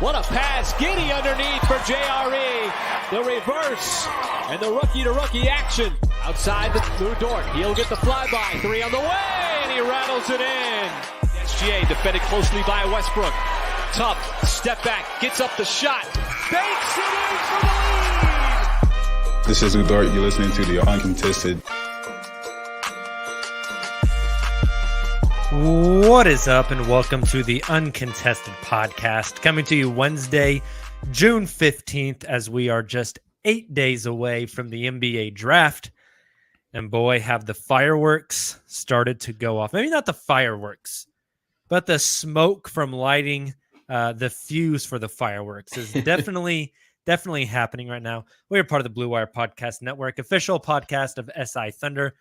What a pass. Giddy underneath for JRE. The reverse and the rookie-to-rookie action. Outside through Dort. He'll get the flyby. 3 on the way, and he rattles it in. SGA defended closely by Westbrook. Tough. Step back. Gets up the shot. Banks it in for the lead. This is Dort. You're listening to the Uncontested. What is up, and welcome to the Uncontested Podcast, coming to you Wednesday, June 15th, as we are just 8 days away from the NBA draft. And boy, have the fireworks started to go off. Maybe not the fireworks, but the smoke from lighting the fuse for the fireworks is definitely happening right now. We are part of the Blue Wire Podcast Network, official podcast of SI Thunder.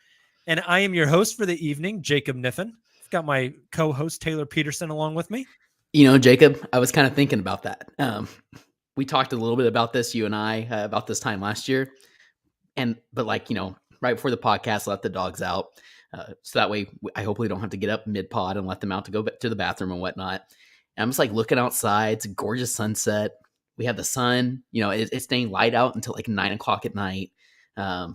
And I am your host for the evening, Jacob Niffen. Got my co-host Taylor Peterson along with me. You know, Jacob, I was kind of thinking about that. We talked a little bit about this, you and I, about this time last year. But right before the podcast, let the dogs out. So that way, I hopefully don't have to get up mid-pod and let them out to go to the bathroom and whatnot. And I'm just like looking outside. It's a gorgeous sunset. We have the sun, it's staying light out until like 9 o'clock at night. We're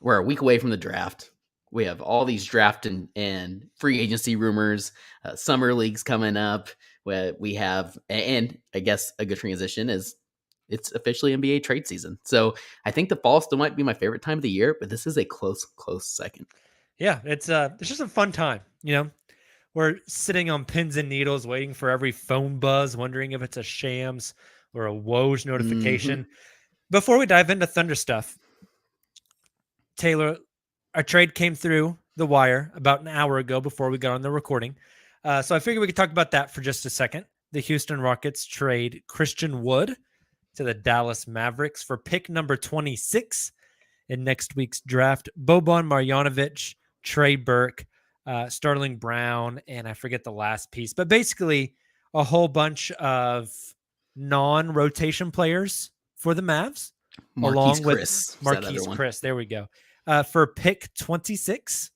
a week away from the draft. We have all these draft and free agency rumors, summer leagues coming up. We have, and I guess a good transition is it's officially NBA trade season. So I think the fall still might be my favorite time of the year, but this is a close second. Yeah, it's just a fun time. We're sitting on pins and needles, waiting for every phone buzz, wondering if it's a Shams or a Woj notification. Mm-hmm. Before we dive into Thunder stuff, Taylor, our trade came through the wire about an hour ago before we got on the recording. So I figured we could talk about that for just a second. The Houston Rockets trade Christian Wood to the Dallas Mavericks for pick number 26 in next week's draft. Boban Marjanovic, Trey Burke, Sterling Brown, and I forget the last piece. But basically a whole bunch of non-rotation players for the Mavs. Marquise Chris. There we go. For pick 26.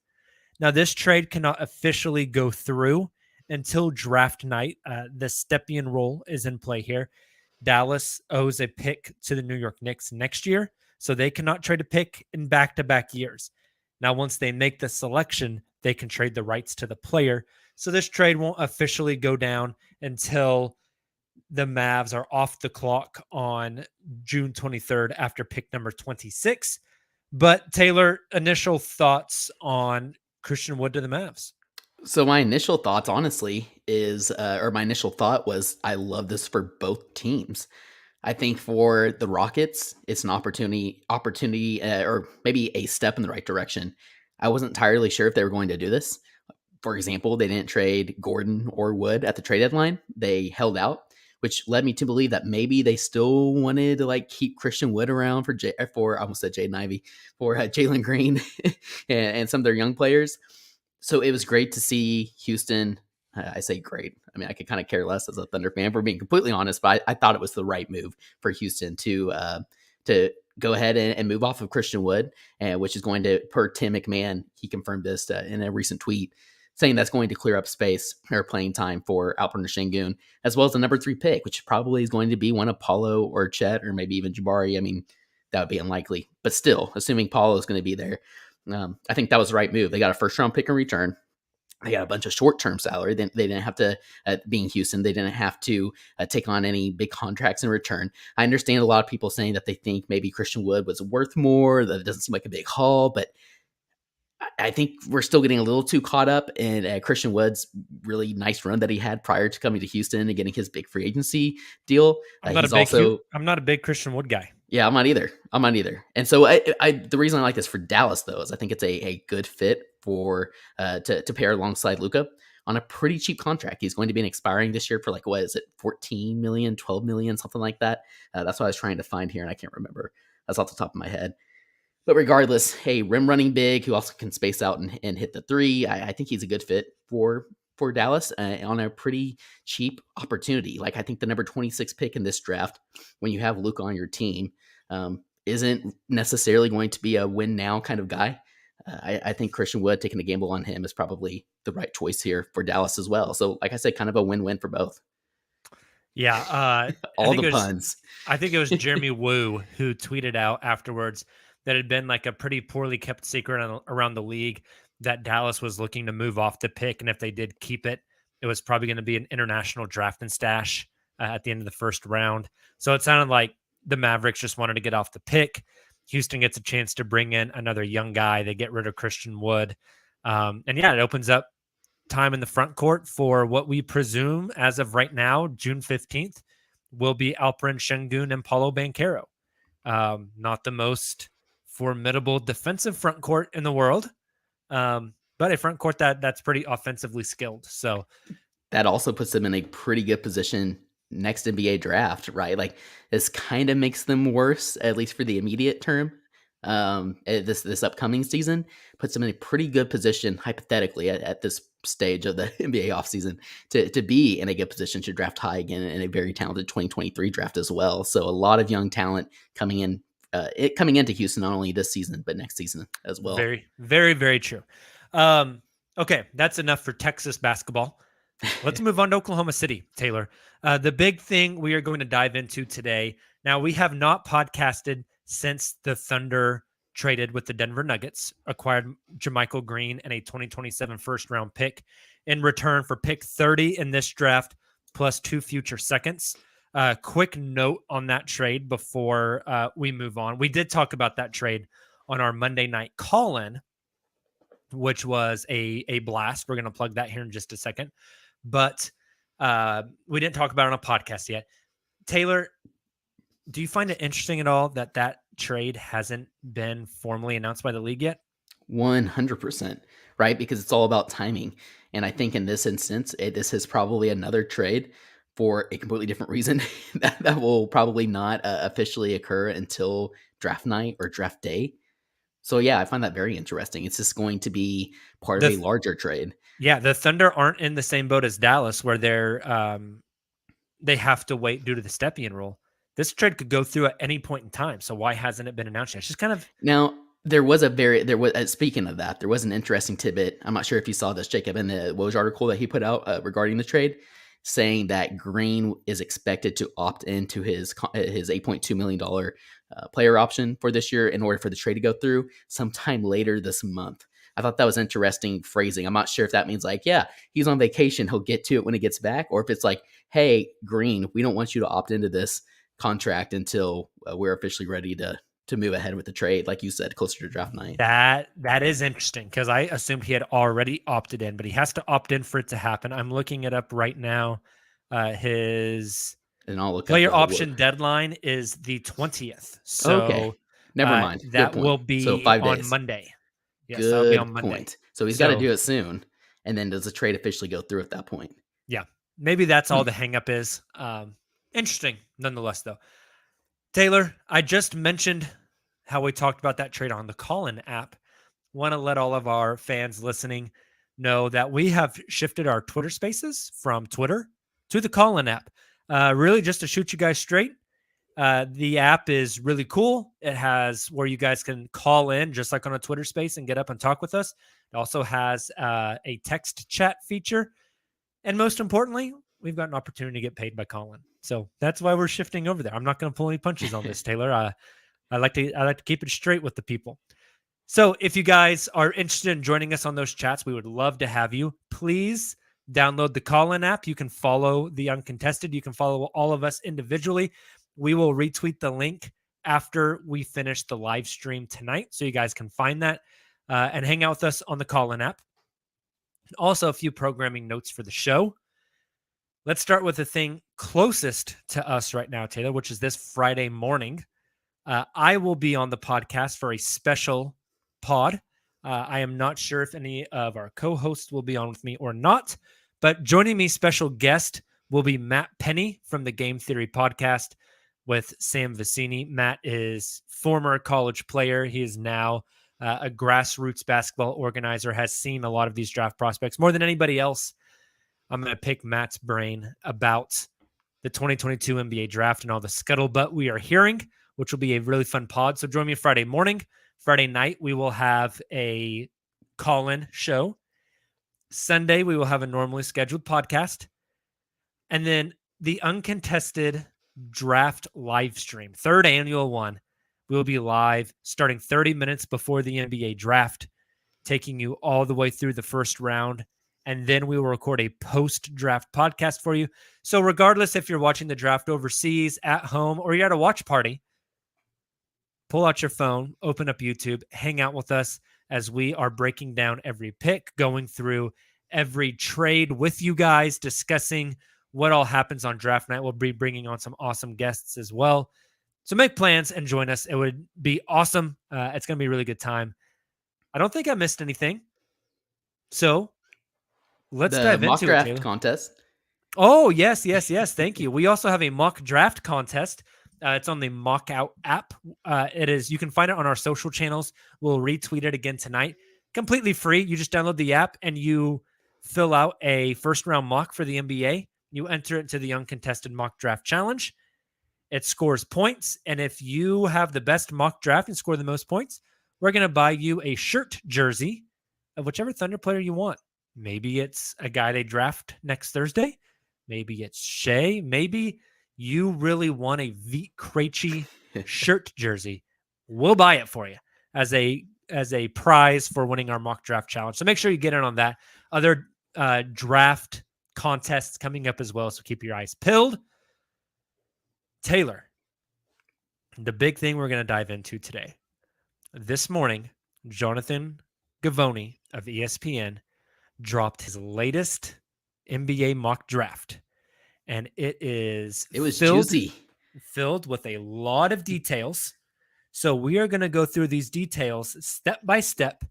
Now, this trade cannot officially go through until draft night. The Stepien rule is in play here. Dallas owes a pick to the New York Knicks next year, so they cannot trade a pick in back-to-back years. Now, once they make the selection, they can trade the rights to the player. So this trade won't officially go down until the Mavs are off the clock on June 23rd after pick number 26. But Taylor, initial thoughts on Christian Wood to the Mavs? So my initial thoughts, honestly, my initial thought was I love this for both teams. I think for the Rockets, it's an opportunity, or maybe a step in the right direction. I wasn't entirely sure if they were going to do this. For example, they didn't trade Gordon or Wood at the trade deadline. They held out, which led me to believe that maybe they still wanted to keep Christian Wood around for I almost said Jaden Ivey, for Jalen Green and some of their young players. So it was great to see Houston. I say great. I mean, I could kind of care less as a Thunder fan, for being completely honest, but I thought it was the right move for Houston to go ahead and move off of Christian Wood, which is going to, per Tim McMahon, he confirmed this in a recent tweet, saying that's going to clear up space or playing time for Alperen Şengün, as well as the number 3 pick, which probably is going to be one of Paulo or Chet or maybe even Jabari. I mean, that would be unlikely. But still, assuming Paulo is going to be there, I think that was the right move. They got a first-round pick in return. They got a bunch of short-term salary. They didn't have to, being Houston, they didn't have to take on any big contracts in return. I understand a lot of people saying that they think maybe Christian Wood was worth more, that it doesn't seem like a big haul, but I think we're still getting a little too caught up in Christian Wood's really nice run that he had prior to coming to Houston and getting his big free agency deal. I'm not a big Christian Wood guy. Yeah, I'm not either. And so the reason I like this for Dallas, though, is I think it's a good fit for to pair alongside Luka on a pretty cheap contract. He's going to be expiring this year for 14 million, 12 million, something like that. That's what I was trying to find here, and I can't remember. That's off the top of my head. But regardless, hey, rim running big who also can space out and hit the 3. I think he's a good fit for Dallas on a pretty cheap opportunity. I think the number 26 pick in this draft, when you have Luka on your team, isn't necessarily going to be a win now kind of guy. I think Christian Wood, taking a gamble on him, is probably the right choice here for Dallas as well. So like I said, kind of a win-win for both. Yeah, All the puns. I think it was Jeremy Wu who tweeted out afterwards that it had been like a pretty poorly kept secret around the league that Dallas was looking to move off the pick, and if they did keep it, it was probably going to be an international draft and stash at the end of the first round. So it sounded like the Mavericks just wanted to get off the pick. Houston gets a chance to bring in another young guy. They get rid of Christian Wood. And yeah, it opens up time in the front court for what we presume as of right now, June 15th, will be Alperen Şengün and Paulo Banchero. Not the most formidable defensive front court in the world, but a front court that's pretty offensively skilled. So that also puts them in a pretty good position next NBA draft, right? Like this kind of makes them worse, at least for the immediate term. This upcoming season puts them in a pretty good position, hypothetically, at this stage of the NBA offseason to be in a good position to draft high again in a very talented 2023 draft as well. So a lot of young talent coming in, coming into Houston, not only this season, but next season as well. Very, very, very true. Okay, that's enough for Texas basketball. Let's move on to Oklahoma City, Taylor. The big thing we are going to dive into today. Now, we have not podcasted since the Thunder traded with the Denver Nuggets, acquired JaMychal Green and a 2027 first-round pick in return for pick 30 in this draft, plus 2 future seconds. Quick note on that trade before we move on. We did talk about that trade on our Monday night call-in, which was a blast. We're going to plug that here in just a second. But we didn't talk about it on a podcast yet. Taylor, do you find it interesting at all that trade hasn't been formally announced by the league yet? 100%, right? Because it's all about timing. And I think in this instance, this is probably another trade for a completely different reason that will probably not officially occur until draft night or draft day. So yeah, I find that very interesting. It's just going to be part of a larger trade. Yeah, the Thunder aren't in the same boat as Dallas, where they have to wait due to the Stepien rule. This trade could go through at any point in time. So why hasn't it been announced yet? It's just kind of now. Speaking of that, there was an interesting tidbit. I'm not sure if you saw this, Jacob, in the Woj article that he put out regarding the trade, saying that Green is expected to opt into his $8.2 million player option for this year in order for the trade to go through sometime later this month. I thought that was interesting phrasing. I'm not sure if that means like, yeah, he's on vacation, he'll get to it when he gets back, or if it's like, hey, Green, we don't want you to opt into this contract until we're officially ready to move ahead with the trade, like you said, closer to draft night. That is interesting because I assumed he had already opted in, but he has to opt in for it to happen. I'm looking it up right now. His player option deadline is the 20th. So okay. Never mind. That will be so 5 days. On Monday. Yes, Good that'll be on Monday. Point. So he's got to do it soon. And then does the trade officially go through at that point? Yeah. Maybe that's all the hang up is. Interesting nonetheless, though. Taylor, I just mentioned how we talked about that trade on the Callin app. Want to let all of our fans listening know that we have shifted our Twitter spaces from Twitter to the Callin app. Really just to shoot you guys straight. The app is really cool. It has where you guys can call in just like on a Twitter space and get up and talk with us. It also has a text chat feature. And most importantly, we've got an opportunity to get paid by calling. So that's why we're shifting over there. I'm not going to pull any punches on this, Taylor. I like to keep it straight with the people. So if you guys are interested in joining us on those chats, we would love to have you. Please download the Callin app. You can follow the Uncontested. You can follow all of us individually. We will retweet the link after we finish the live stream tonight, so you guys can find that and hang out with us on the Callin app. Also, a few programming notes for the show. Let's start with the thing closest to us right now, Taylor, which is this Friday morning. I will be on the podcast for a special pod. I am not sure if any of our co-hosts will be on with me or not, but joining me, special guest, will be Matt Penny from the Game Theory podcast with Sam Vicini. Matt is former college player. He is now a grassroots basketball organizer, has seen a lot of these draft prospects more than anybody else. I'm going to pick Matt's brain about the 2022 NBA draft and all the scuttlebutt we are hearing, which will be a really fun pod. So join me Friday morning. Friday night, we will have a call-in show. Sunday, we will have a normally scheduled podcast. And then the uncontested draft live stream, third annual one, will be live starting 30 minutes before the NBA draft, taking you all the way through the first round. And then we will record a post-draft podcast for you. So regardless if you're watching the draft overseas, at home, or you're at a watch party, pull out your phone, open up YouTube, hang out with us as we are breaking down every pick, going through every trade with you guys, discussing what all happens on draft night. We'll be bringing on some awesome guests as well. So make plans and join us. It would be awesome. It's going to be a really good time. I don't think I missed anything. So let's dive mock into draft it, Taylor. contest. Oh, yes. Thank you. We also have a mock draft contest. It's on the Mock Out app. You can find it on our social channels. We'll retweet it again tonight. Completely free. You just download the app and you fill out a first round mock for the NBA. You enter it into the uncontested mock draft challenge. It scores points. And if you have the best mock draft and score the most points, we're going to buy you a shirt jersey of whichever Thunder player you want. Maybe it's a guy they draft next Thursday. Maybe it's Shea. Maybe you really want a Vit Krejci shirt jersey. We'll buy it for you as a prize for winning our mock draft challenge. So make sure you get in on that. Other draft contests coming up as well, so keep your eyes peeled. Taylor, the big thing we're going to dive into today. This morning, Jonathan Givony of ESPN dropped his latest NBA mock draft. And it was juicy, filled with a lot of details. So we are going to go through these details step by step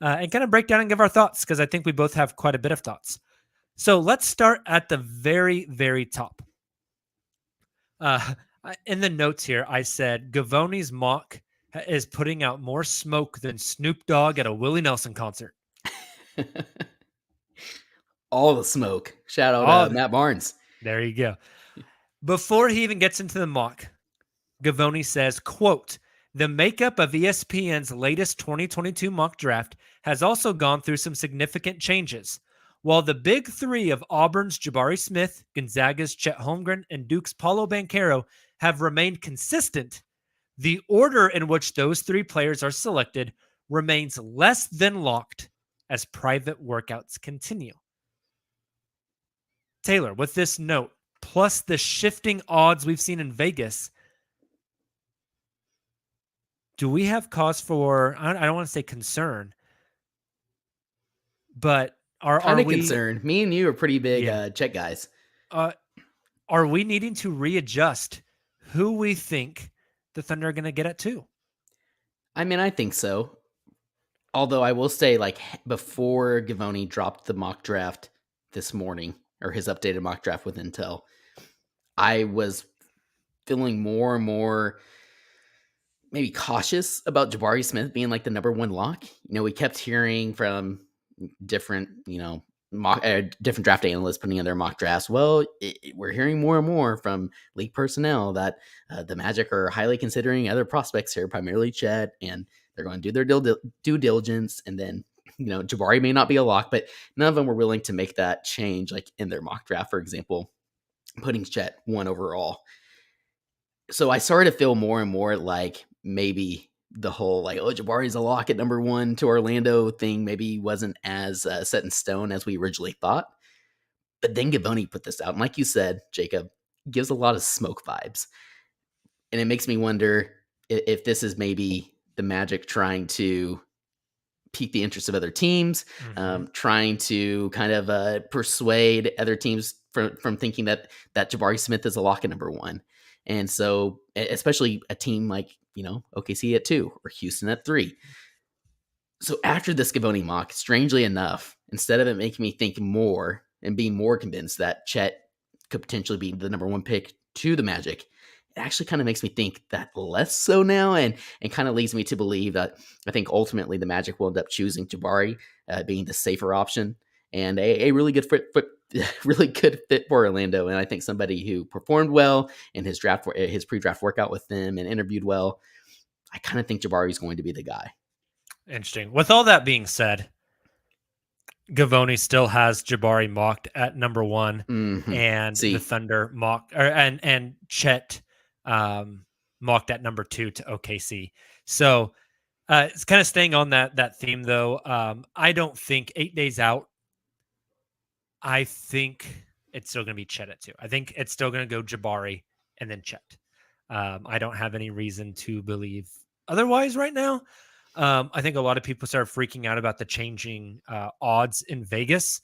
and kind of break down and give our thoughts, because I think we both have quite a bit of thoughts. So let's start at the very, very top. In the notes here, I said Givony's mock is putting out more smoke than Snoop Dogg at a Willie Nelson concert. All the smoke. Shout out Matt Barnes. There you go. Before he even gets into the mock, Givony says, quote, "The makeup of ESPN's latest 2022 mock draft has also gone through some significant changes. While the big three of Auburn's Jabari Smith, Gonzaga's Chet Holmgren, and Duke's Paulo Banchero have remained consistent, the order in which those three players are selected remains less than locked as private workouts continue." Taylor, with this note, plus the shifting odds we've seen in Vegas, do we have cause for, I don't want to say concern, but are we concerned? Me and you are pretty big Chet guys. Are we needing to readjust who we think the Thunder are going to get at 2? I mean, I think so. Although I will say, like, before Givony dropped the mock draft this morning, or his updated mock draft with Intel, I was feeling more and more maybe cautious about Jabari Smith being like the number one lock. We kept hearing from different, different draft analysts putting in their mock drafts. Well, we're hearing more and more from league personnel that the Magic are highly considering other prospects here, primarily Chet, and they're going to do their due diligence. And then, Jabari may not be a lock, but none of them were willing to make that change, like in their mock draft, for example, putting Chet 1 overall. So I started to feel more and more like maybe the whole Jabari's a lock at number 1 to Orlando thing maybe wasn't as set in stone as we originally thought. But then Givony put this out, and like you said, Jacob, gives a lot of smoke vibes. And it makes me wonder if this is maybe the Magic trying to pique the interest of other teams, trying to kind of persuade other teams from thinking that Jabari Smith is a lock at number 1. And so, especially a team like, OKC at 2 or Houston at 3. So after this Givony mock, strangely enough, instead of it making me think more and being more convinced that Chet could potentially be the number 1 pick to the Magic, it actually kind of makes me think that less so now, and kind of leads me to believe that I think ultimately the Magic will end up choosing Jabari being the safer option and a really good fit for Orlando. And I think somebody who performed well in his pre-draft workout with them and interviewed well. I kind of think Jabari is going to be the guy. Interesting. With all that being said, Gavoni still has Jabari mocked at number 1, Mhm. and See. the Thunder and Chet mocked at number 2 to OKC. So it's kind of staying on that theme though. I don't think 8 days out. I think it's still going to be Chet at 2. I think it's still going to go Jabari and then Chet. I don't have any reason to believe otherwise right now. I think a lot of people started freaking out about the changing odds in Vegas.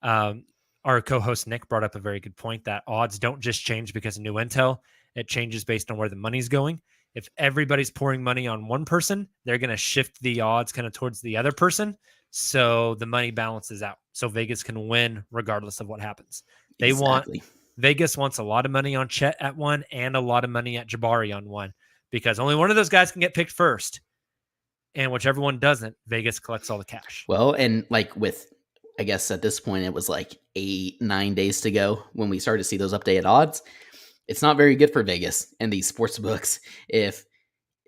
Our co-host Nick brought up a very good point that odds don't just change because of new intel. It changes based on where the money's going. If everybody's pouring money on one person, they're going to shift the odds kind of towards the other person. So the money balances out. So Vegas can win regardless of what happens. Vegas wants a lot of money on Chet at 1 and a lot of money at Jabari on 1 because only one of those guys can get picked first. And whichever one doesn't, Vegas collects all the cash. Well, and like with, I guess at this point, it was like 8-9 days to go when we started to see those updated odds. It's not very good for Vegas and these sports books if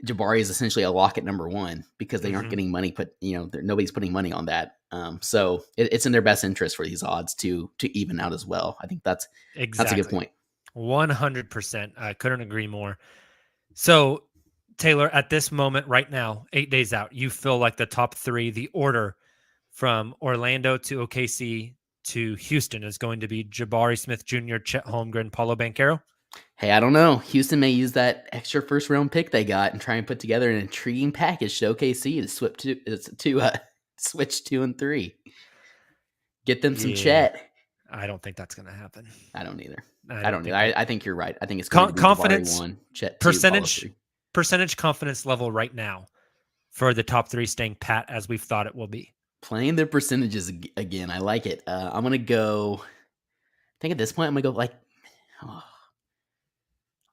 Jabari is essentially a lock at number 1 because they aren't getting money nobody's putting money on that. So it's in their best interest for these odds to even out as well. I think that's a good point. 100%. I couldn't agree more. So Taylor, at this moment right now, 8 days out, you feel like the top 3, the order from Orlando to OKC to Houston is going to be Jabari Smith Jr., Chet Holmgren, Paulo Banchero? Hey, I don't know. Houston may use that extra first-round pick they got and try and put together an intriguing package to OKC to switch 2 and 3. Get them some Chet. I don't think that's going to happen. I don't either. I think you're right. I think it's going to be confidence, Jabari 1, Chet 2, percentage confidence level right now for the top 3 staying pat as we've thought it will be. Playing the percentages again. I like it. I'm going to go, I think at this point I'm going to go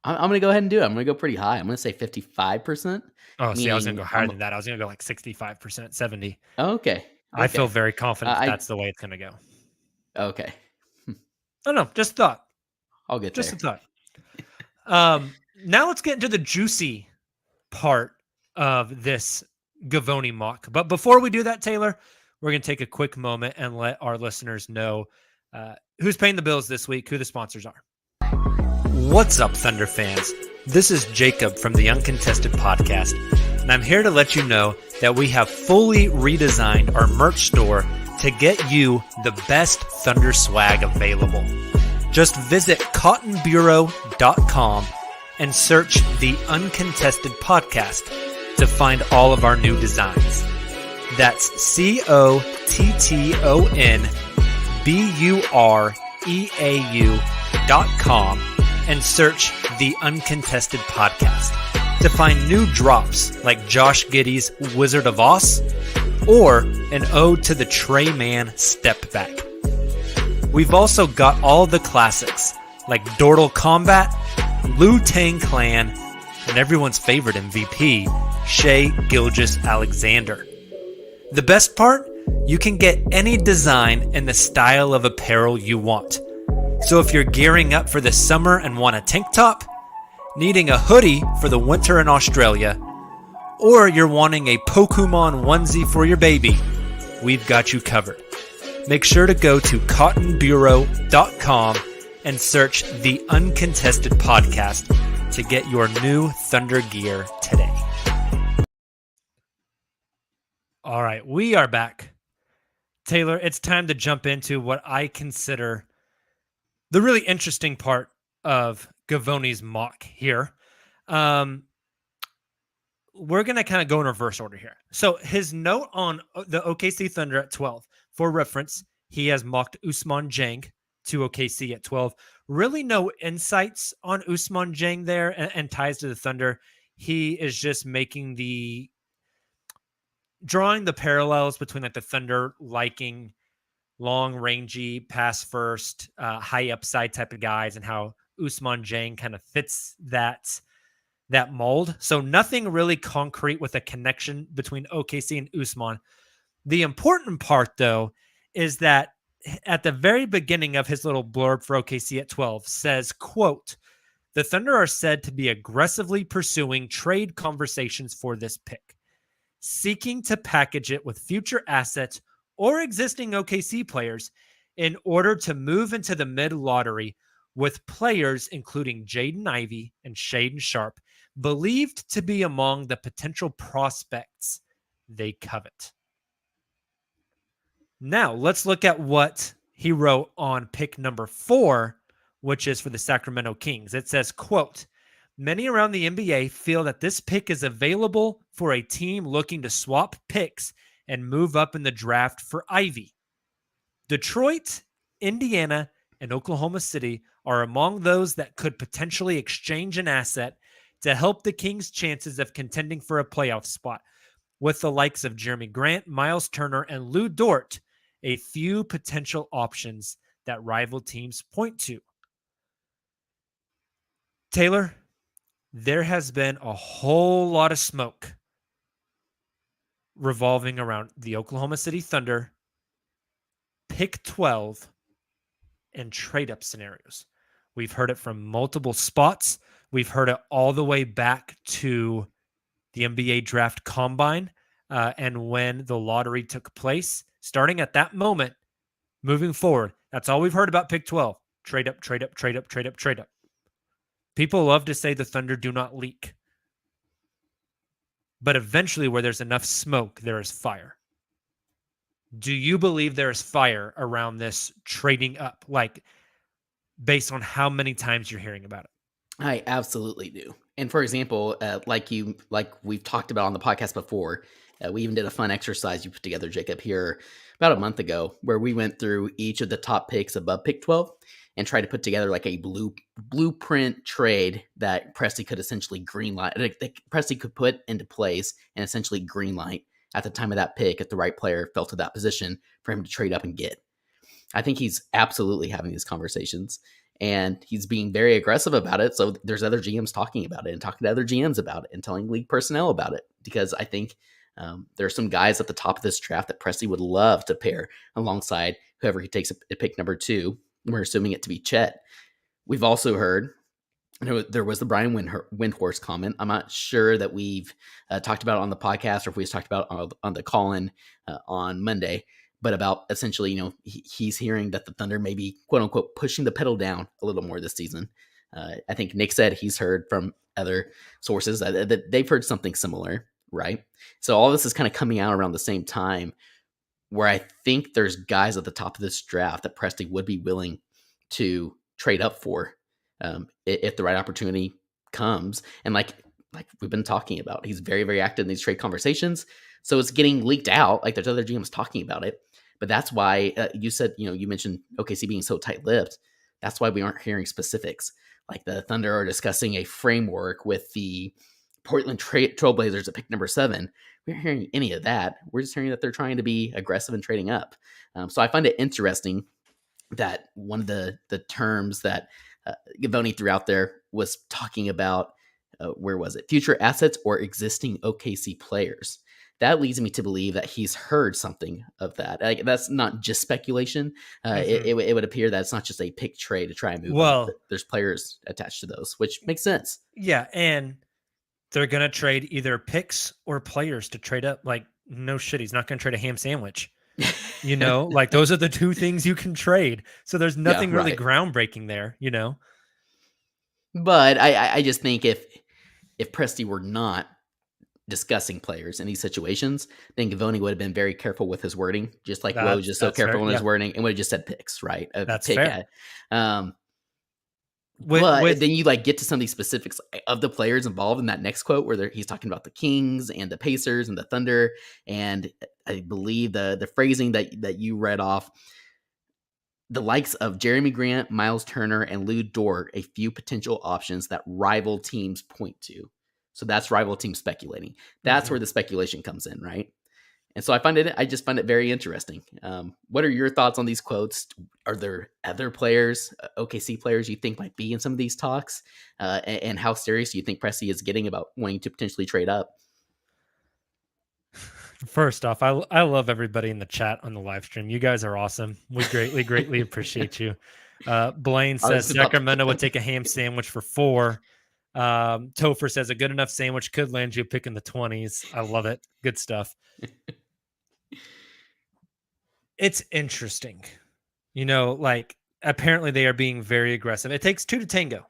I'm going to go ahead and do it. I'm going to go pretty high. I'm going to say 55%. Oh, I was going to go higher than that. I was going to go like 65%, 70. Okay. I feel very confident that's the way it's going to go. Okay. I don't know. Just a thought. I'll get there. Just a thought. Now let's get into the juicy part of this Gavoni mock. But before we do that, Taylor, we're going to take a quick moment and let our listeners know who's paying the bills this week, who the sponsors are. What's up, Thunder fans? This is Jacob from the Uncontested Podcast, and I'm here to let you know that we have fully redesigned our merch store to get you the best Thunder swag available. Just visit cottonbureau.com and search the Uncontested Podcast to find all of our new designs. That's cottonbureau.com and search the Uncontested Podcast to find new drops like Josh Giddey's Wizard of Oz or an ode to the Trey Man Step Back. We've also got all the classics like Dortal Combat, Liu Tang Clan, and everyone's favorite MVP, Shai Gilgeous-Alexander. The best part? You can get any design and the style of apparel you want. So if you're gearing up for the summer and want a tank top, needing a hoodie for the winter in Australia, or you're wanting a Pokemon onesie for your baby, we've got you covered. Make sure to go to cottonbureau.com and search the Uncontested Podcast to get your new Thunder gear today. All right, we are back. Taylor, it's time to jump into what I consider the really interesting part of Gavoni's mock here. We're going to kind of go in reverse order here. So his note on the OKC Thunder at 12, for reference, he has mocked Ousmane Dieng to OKC at 12. Really no insights on Ousmane Dieng there and ties to the Thunder. He is just drawing the parallels between like the Thunder liking long rangy pass first, high upside type of guys and how Ousmane Dieng kind of fits that mold. So nothing really concrete with a connection between OKC and Ousmane. The important part though is that at the very beginning of his little blurb for OKC at 12 says, quote, "The Thunder are said to be aggressively pursuing trade conversations for this pick, seeking to package it with future assets or existing OKC players in order to move into the mid-lottery with players including Jaden Ivey and Shaden Sharp believed to be among the potential prospects they covet. Now, let's look at what he wrote on pick number 4, which is for the Sacramento Kings. It says, quote, "Many around the NBA feel that this pick is available for a team looking to swap picks and move up in the draft for Ivy. Detroit, Indiana, and Oklahoma City are among those that could potentially exchange an asset to help the Kings' chances of contending for a playoff spot, with the likes of Jeremy Grant, Miles Turner, and Lou Dort a few potential options that rival teams point to." Taylor, there has been a whole lot of smoke revolving around the Oklahoma City Thunder, pick 12, and trade up scenarios. We've heard it from multiple spots. We've heard it all the way back to the NBA draft combine and when the lottery took place. Starting at that moment, moving forward, that's all we've heard about pick 12. Trade up, trade up, trade up, trade up, trade up. People love to say the Thunder do not leak. But eventually, where there's enough smoke, there is fire. Do you believe there is fire around this trading up? Like, based on how many times you're hearing about it? I absolutely do. And for example, like we've talked about on the podcast before, we even did a fun exercise you put together, Jacob, here about a month ago, where we went through each of the top picks above pick 12 and tried to put together like a blueprint trade that Presti could essentially greenlight, that Presti could put into place and essentially greenlight at the time of that pick if the right player fell to that position for him to trade up and get. I think he's absolutely having these conversations. And he's being very aggressive about it. So there's other GMs talking about it and talking to other GMs about it and telling league personnel about it. Because I think there are some guys at the top of this draft that Presti would love to pair alongside whoever he takes at pick number 2. We're assuming it to be Chet. We've also heard there was the Brian Windhorst comment. I'm not sure that we've talked about it on the podcast or if we talked about it on the call-in on Monday. But about essentially, he's hearing that the Thunder may be, quote unquote, pushing the pedal down a little more this season. I think Nick said he's heard from other sources that they've heard something similar, right? So all this is kind of coming out around the same time where I think there's guys at the top of this draft that Presti would be willing to trade up for if the right opportunity comes. And like we've been talking about, he's very, very active in these trade conversations. So it's getting leaked out. Like there's other GMs talking about it. But that's why you said, you mentioned OKC being so tight-lipped. That's why we aren't hearing specifics. Like the Thunder are discussing a framework with the Portland Trailblazers at pick number 7. We aren't hearing any of that. We're just hearing that they're trying to be aggressive and trading up. So I find it interesting that one of the terms that Gavoni threw out there was talking about, where was it? Future assets or existing OKC players. That leads me to believe that he's heard something of that. Like, that's not just speculation. It would appear that it's not just a pick trade to try and move up. There's players attached to those, which makes sense. Yeah, and they're going to trade either picks or players to trade up. Like, no shit, he's not going to trade a ham sandwich. Like those are the two things you can trade. So there's nothing really groundbreaking there, But I just think if Presti were not discussing players in these situations, then Gavoni would have been very careful with his wording, just like Woj is so careful in his wording, and would have just said picks, right? That's fair. But then you get to some of these specifics of the players involved in that next quote where he's talking about the Kings and the Pacers and the Thunder. And I believe the phrasing that you read off, the likes of Jeremy Grant, Miles Turner, and Lou Dort, a few potential options that rival teams point to. So that's rival team speculating. That's where the speculation comes in, right? And so I just find it very interesting. What are your thoughts on these quotes? Are there other players, OKC players, you think might be in some of these talks? And how serious do you think Presti is getting about wanting to potentially trade up? First off, I love everybody in the chat on the live stream. You guys are awesome. We greatly appreciate you. Blaine says Sacramento would take a ham sandwich for 4. Topher says a good enough sandwich could land you a pick in the 20s. I love it. Good stuff. It's interesting. Like apparently they are being very aggressive. It takes two to tango.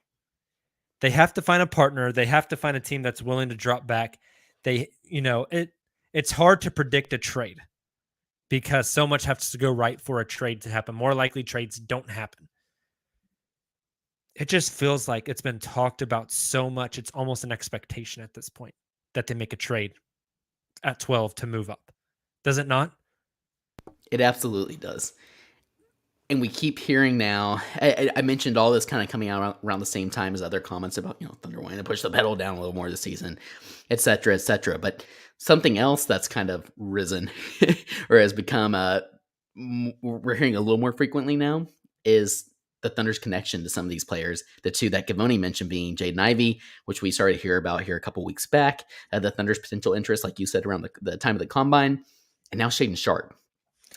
They have to find a partner. They have to find a team that's willing to drop back. It's hard to predict a trade because so much has to go right for a trade to happen. More likely trades don't happen. It just feels like it's been talked about so much. It's almost an expectation at this point that they make a trade at 12 to move up. Does it not? It absolutely does. And we keep hearing now, I mentioned all this kind of coming out around the same time as other comments about, Thunder wanting to push the pedal down a little more this season, et cetera, et cetera. But something else that's kind of risen or has become, we're hearing a little more frequently now is the Thunder's connection to some of these players. The two that Gavoni mentioned being Jaden Ivey, which we started to hear about here a couple weeks back, the Thunder's potential interest, like you said, around the time of the Combine, and now Shaedon Sharpe.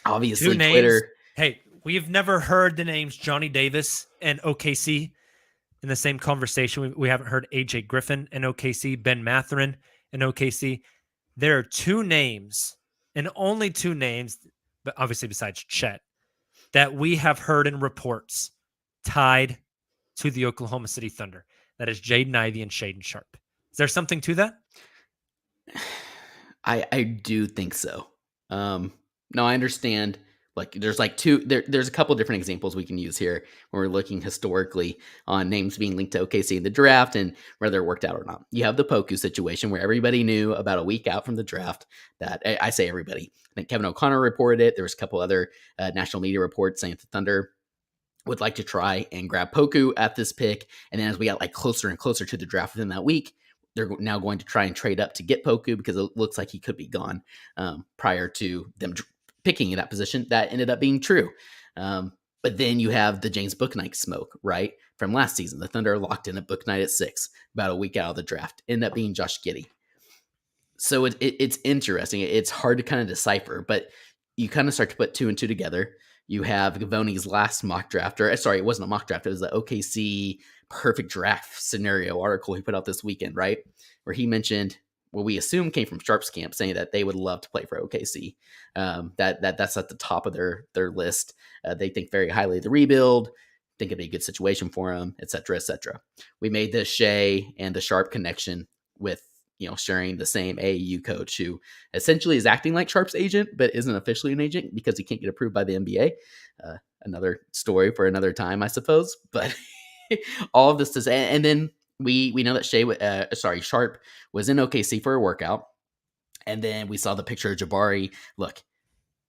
Obviously, Two names. Twitter. Hey, we've never heard the names Johnny Davis and OKC in the same conversation. We haven't heard AJ Griffin and OKC, Ben Mathurin and OKC. There are two names, and only two names, but obviously besides Chet, that we have heard in reports tied to the Oklahoma City Thunder. That is Jaden Ivey and Shaedon Sharpe. Is there something to that? I do think so. No, I understand. Like there's like there's a couple different examples we can use here when we're looking historically on names being linked to OKC in the draft and whether it worked out or not. You have the Poku situation where everybody knew about a week out from the draft that I say everybody. I think Kevin O'Connor reported it. There was a couple other national media reports saying that the Thunder would like to try and grab Poku at this pick. And then as we got like closer and closer to the draft within that week, they're now going to try and trade up to get Poku because it looks like he could be gone prior to them picking in that position. That ended up being true. But then you have the James Bouknight smoke, right? From last season. The Thunder locked in at Bouknight at 6, about a week out of the draft. Ended up being Josh Giddey. So it's interesting. It's hard to kind of decipher, but you kind of start to put two and two together. You have Gavoni's last mock draft, or sorry, it wasn't a mock draft. It was the OKC perfect draft scenario article he put out this weekend, right? Where he mentioned what we assume came from Sharpe's camp, saying that they would love to play for OKC. That's at the top of their list. They think very highly of the rebuild, think it'd be a good situation for him, et cetera, et cetera. We made the Shea and the Sharpe connection with sharing the same AAU coach who essentially is acting like Sharpe's agent, but isn't officially an agent because he can't get approved by the NBA. Another story for another time, I suppose. But all of this to say, and then we know that Sharpe was in OKC for a workout, and then we saw the picture of Jabari. Look,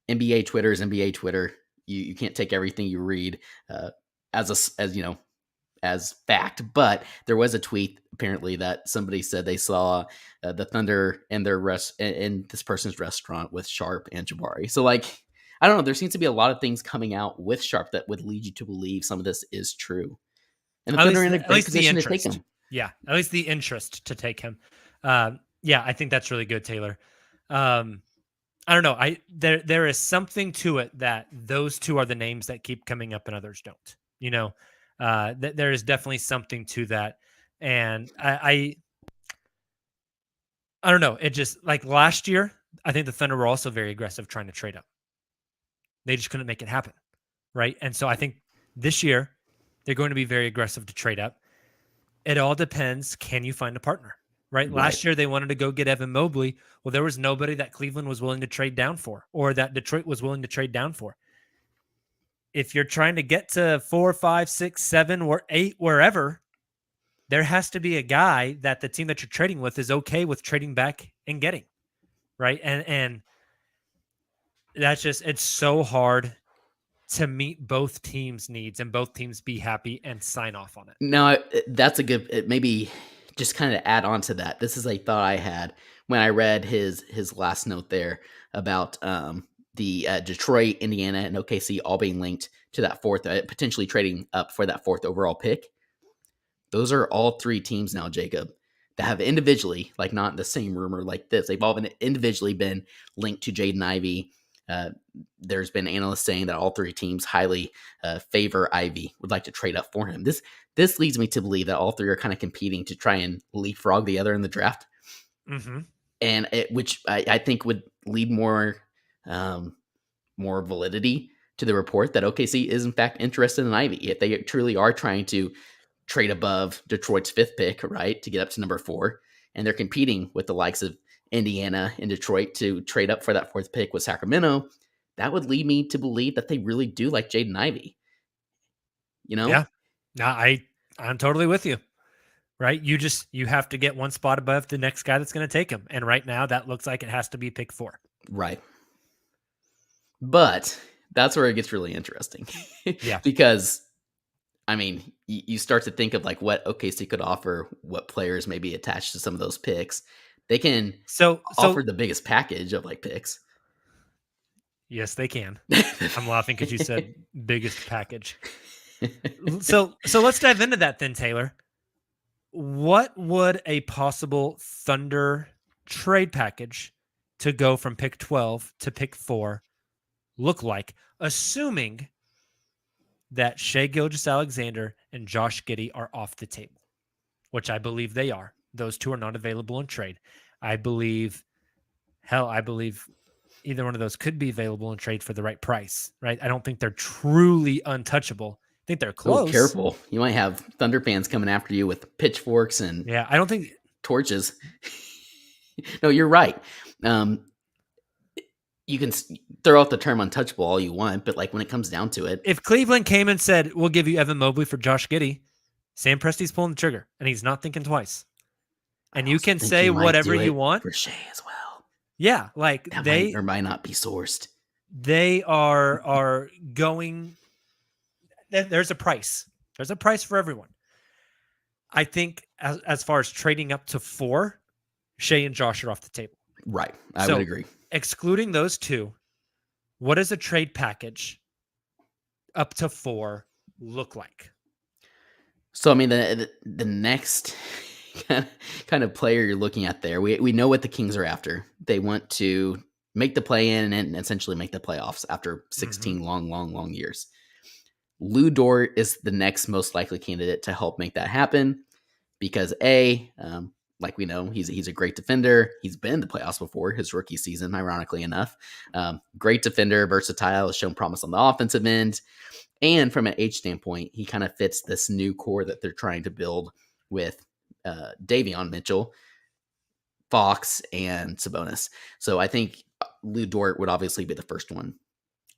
NBA Twitter is NBA Twitter. You can't take everything you read as fact, but there was a tweet apparently that somebody said they saw the Thunder in in this person's restaurant with Sharpe and Jabari. So I don't know. There seems to be a lot of things coming out with Sharpe that would lead you to believe some of this is true. And the Thunder are in a great position to take him. Yeah, at least the interest to take him. Yeah, I think that's really good, Taylor. I don't know. There is something to it that those two are the names that keep coming up and others don't. There is definitely something to that. And I don't know. It just like last year, I think the Thunder were also very aggressive trying to trade up. They just couldn't make it happen. Right. And so I think this year they're going to be very aggressive to trade up. It all depends. Can you find a partner? Right. Last year, they wanted to go get Evan Mobley. Well, there was nobody that Cleveland was willing to trade down for, or that Detroit was willing to trade down for. If you're trying to get to 4, 5, 6, 7, or 8, wherever, there has to be a guy that the team that you're trading with is okay with trading back and getting, right? And that's just, it's so hard to meet both teams' needs and both teams be happy and sign off on it. No, that's a good, maybe just kind of add on to that. This is a thought I had when I read his last note there about the Detroit, Indiana, and OKC all being linked to that fourth, potentially trading up for that 4th overall pick. Those are all 3 teams now, Jacob, that have individually, like not the same rumor like this, they've all been individually been linked to Jaden Ivey. There's been analysts saying that all 3 teams highly favor Ivey, would like to trade up for him. This leads me to believe that all 3 are kind of competing to try and leapfrog the other in the draft. Mm-hmm. And which I think would lead more more validity to the report that OKC is in fact interested in Ivy. If they truly are trying to trade above Detroit's 5th pick, right, to get up to number 4, and they're competing with the likes of Indiana and Detroit to trade up for that 4th pick with Sacramento, that would lead me to believe that they really do like Jaden Ivey. Yeah. No, I'm totally with you. Right? You have to get one spot above the next guy that's going to take him. And right now that looks like it has to be pick 4. Right. But that's where it gets really interesting. Yeah. Because I mean, you start to think of like what OKC could offer, what players may be attached to some of those picks. They can offer the biggest package of like picks. Yes, they can. I'm laughing because you said biggest package. So let's dive into that then, Taylor. What would a possible Thunder trade package to go from pick 12 to pick 4 look like, assuming that Shai Gilgeous-Alexander and Josh Giddey are off the table, which I believe they are. Those two are not available in trade. I believe either one of those could be available in trade for the right price, right? I don't think they're truly untouchable. I think they're close. Oh, careful. You might have Thunder fans coming after you with pitchforks and I don't think torches. No, you're right. You can throw out the term untouchable all you want, but like when it comes down to it, if Cleveland came and said, we'll give you Evan Mobley for Josh Giddey, Sam Presti's pulling the trigger and he's not thinking twice. And you can say whatever you want for Shai as well. Yeah. Like that they might not be sourced. They are going. There's a price. There's a price for everyone. I think as far as trading up to 4, Shai and Josh are off the table. Right. I would agree. Excluding those two, what does a trade package up to 4 look like? So, I mean, the next kind of player you're looking at there, we know what the Kings are after. They want to make the play-in and essentially make the playoffs after 16 long years. Lou Dort is the next most likely candidate to help make that happen because like we know, he's a great defender. He's been in the playoffs before his rookie season, ironically enough. Great defender, versatile, has shown promise on the offensive end. And from an age standpoint, he kind of fits this new core that they're trying to build with Davion Mitchell, Fox, and Sabonis. So I think Lou Dort would obviously be the first one.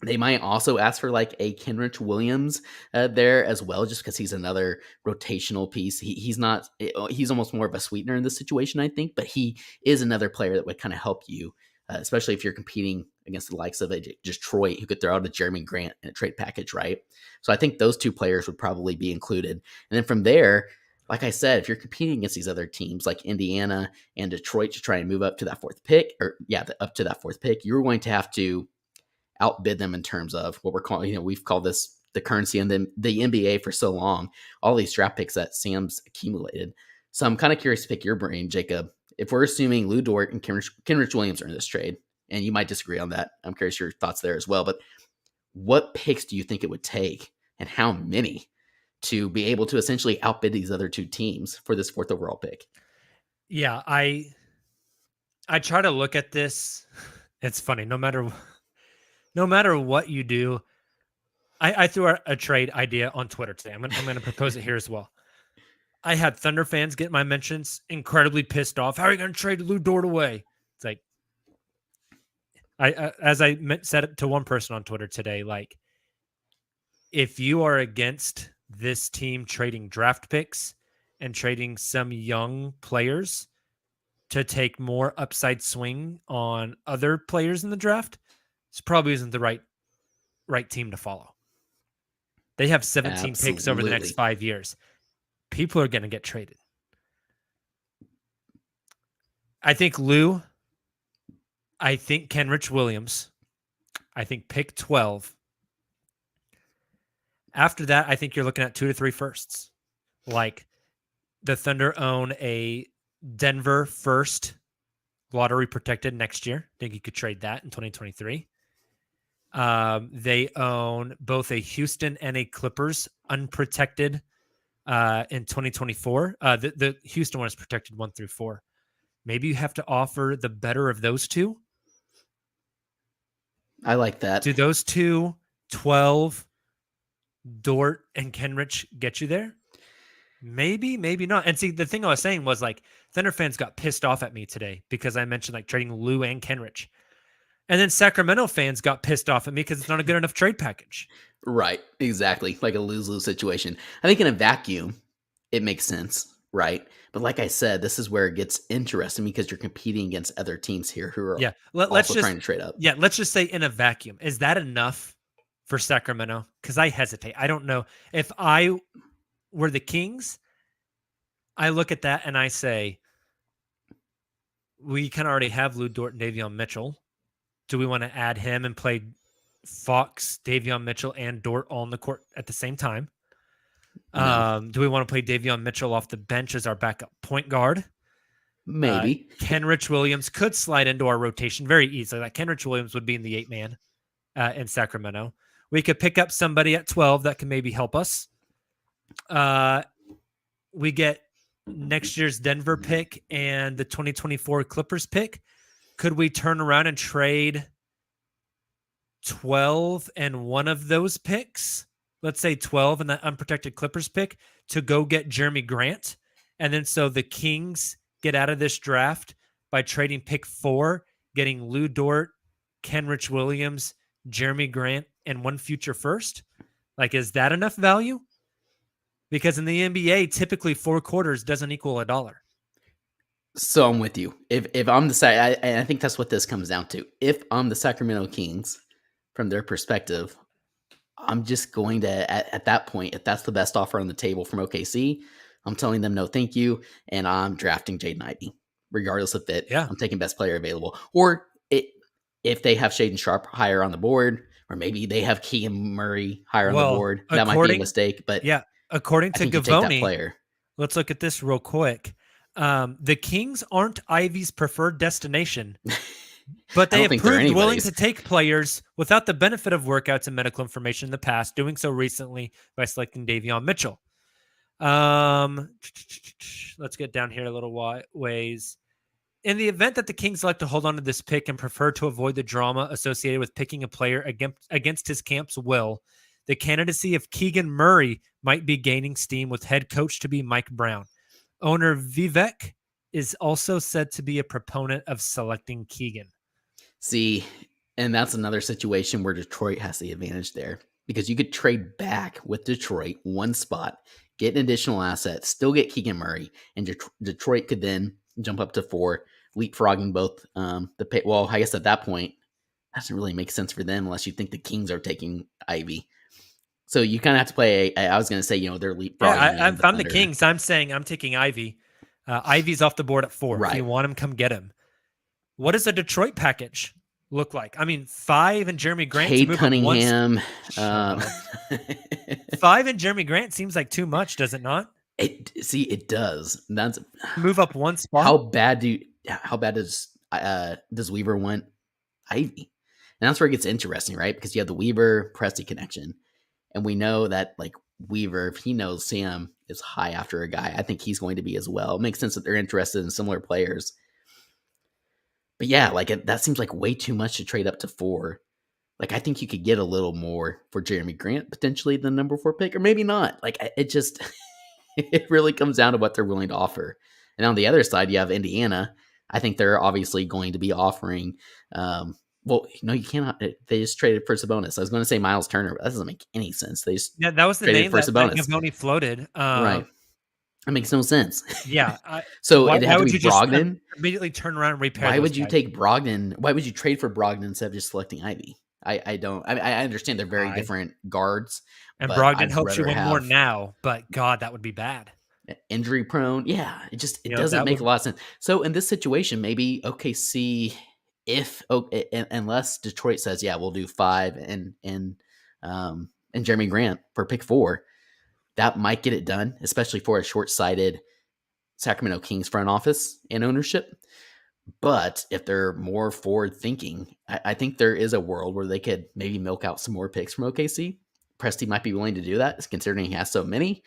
They might also ask for like a Kenrich Williams there as well, just because he's another rotational piece. He's almost more of a sweetener in this situation, I think, but he is another player that would kind of help you, especially if you're competing against the likes of Detroit, who could throw out a Jeremy Grant in a trade package, right? So I think those two players would probably be included. And then from there, like I said, if you're competing against these other teams like Indiana and Detroit to try and move up to that 4th pick, up to that 4th pick, you're going to have to outbid them in terms of what we're calling, we've called this the currency and then the NBA for so long, all these draft picks that Sam's accumulated. So I'm kind of curious to pick your brain, Jacob. If we're assuming Lou Dort and Kenrich Williams are in this trade, and you might disagree on that, I'm curious your thoughts there as well, but what picks do you think it would take and how many to be able to essentially outbid these other two teams for this 4th overall pick? Yeah, I try to look at this. It's funny. No matter what you do, I threw a trade idea on Twitter today. I'm going to propose it here as well. I had Thunder fans get my mentions incredibly pissed off. How are you going to trade Lou Dort away? It's like, as I said it to one person on Twitter today, like, if you are against this team trading draft picks and trading some young players to take more upside swing on other players in the draft, this probably isn't the right team to follow. They have 17 picks over the next 5 years. People are going to get traded. I think Lou. I think Kenrich Williams. I think pick 12. After that, I think you're looking at 2 to 3 firsts. Like the Thunder own a Denver first, lottery protected next year. I think you could trade that in 2023. They own both a Houston and a Clippers unprotected in 2024. The Houston one is protected 1 through 4. Maybe you have to offer the better of those two I like that. Do those two, 12, Dort and Kenrich, get you there? Maybe, maybe not. And see, the thing I was saying was like Thunder fans got pissed off at me today because I mentioned like trading Lou and Kenrich. And then Sacramento fans got pissed off at me because it's not a good enough trade package. Right. Exactly. Like a lose-lose situation. I think in a vacuum, it makes sense. Right. But like I said, this is where it gets interesting because you're competing against other teams here who are Yeah. Let's also just trying to trade up. Yeah, let's just say in a vacuum. Is that enough for Sacramento? Because I hesitate. I don't know. If I were the Kings, I look at that and I say, we can already have Lou Dort and Davion Mitchell. Do we want to add him and play Fox, Davion Mitchell, and Dort all on the court at the same time? No. Do we want to play Davion Mitchell off the bench as our backup point guard? Maybe. Kenrich Williams could slide into our rotation very easily. Like Kenrich Williams would be in the 8-man in Sacramento. We could pick up somebody at 12 that can maybe help us. We get next year's Denver pick and the 2024 Clippers pick. Could we turn around and trade 12 and one of those picks? Let's say 12 and that unprotected Clippers pick to go get Jeremy Grant. And then so the Kings get out of this draft by trading pick 4, getting Lou Dort, Kenrich Williams, Jeremy Grant, and one future first. Like, is that enough value? Because in the NBA, typically 4 quarters doesn't equal $1. So I'm with you. If I'm the side, I think that's what this comes down to. If I'm the Sacramento Kings, from their perspective, I'm just going to at that point, if that's the best offer on the table from OKC, I'm telling them no, thank you, and I'm drafting Jaden Ivey, regardless of fit. Yeah. I'm taking best player available, or if they have Shaden Sharp higher on the board, or maybe they have Keegan Murray higher on the board. That might be a mistake, but yeah, according to Gavoni, let's look at this real quick. The Kings aren't Ivy's preferred destination, but they have proved willing to take players without the benefit of workouts and medical information in the past, doing so recently by selecting Davion Mitchell. Let's get down here a little ways. In the event that the Kings like to hold on to this pick and prefer to avoid the drama associated with picking a player against his camp's will, the candidacy of Keegan Murray might be gaining steam, with head coach to be Mike Brown. Owner Vivek is also said to be a proponent of selecting Keegan. See, and that's another situation where Detroit has the advantage there, because you could trade back with Detroit one spot, get an additional asset, still get Keegan Murray, and Detroit could then jump up to 4, leapfrogging both the pay. Well, I guess at that point, that doesn't really make sense for them unless you think the Kings are taking Ivy. So you kind of have to play. I was going to say, they're leapfrogging. Yeah, if I'm the Kings, I'm saying I'm taking Ivy. Ivy's off the board at 4. Right. If you want him, come get him. What does a Detroit package look like? I mean, 5 and Jeremy Grant. Cade Cunningham. 5 and Jeremy Grant seems like too much, does it not? It does. That's move up one spot. How bad does Weaver want Ivy? And that's where it gets interesting, right? Because you have the Weaver Presti connection, and we know that like Weaver, if he knows Sam is high after a guy, I think he's going to be as well. It makes sense that they're interested in similar players. But yeah, like that seems like way too much to trade up to 4. Like, I think you could get a little more for Jeremy Grant, potentially the number 4 pick, or maybe not. Like, it just, it really comes down to what they're willing to offer. And on the other side, you have Indiana. I think they're obviously going to be offering, well, no, you cannot. They just traded for Sabonis. I was going to say Miles Turner, but that doesn't make any sense. They just that was the name that Gavoni floated. Right. That makes no sense. Yeah. So it had to be Brogdon. Immediately turn around and repair. Why would you take Brogdon? Why would you trade for Brogdon instead of just selecting Ivy? I don't. I understand they're very different guards. And Brogdon helps you win more now, but God, that would be bad. Injury prone. Yeah. It doesn't make a lot of sense. So in this situation, maybe OKC, unless Detroit says, yeah, we'll do 5 and Jeremy Grant for pick 4, that might get it done, especially for a short-sighted Sacramento Kings front office and ownership. But if they're more forward-thinking, I think there is a world where they could maybe milk out some more picks from OKC. Presti might be willing to do that, considering he has so many.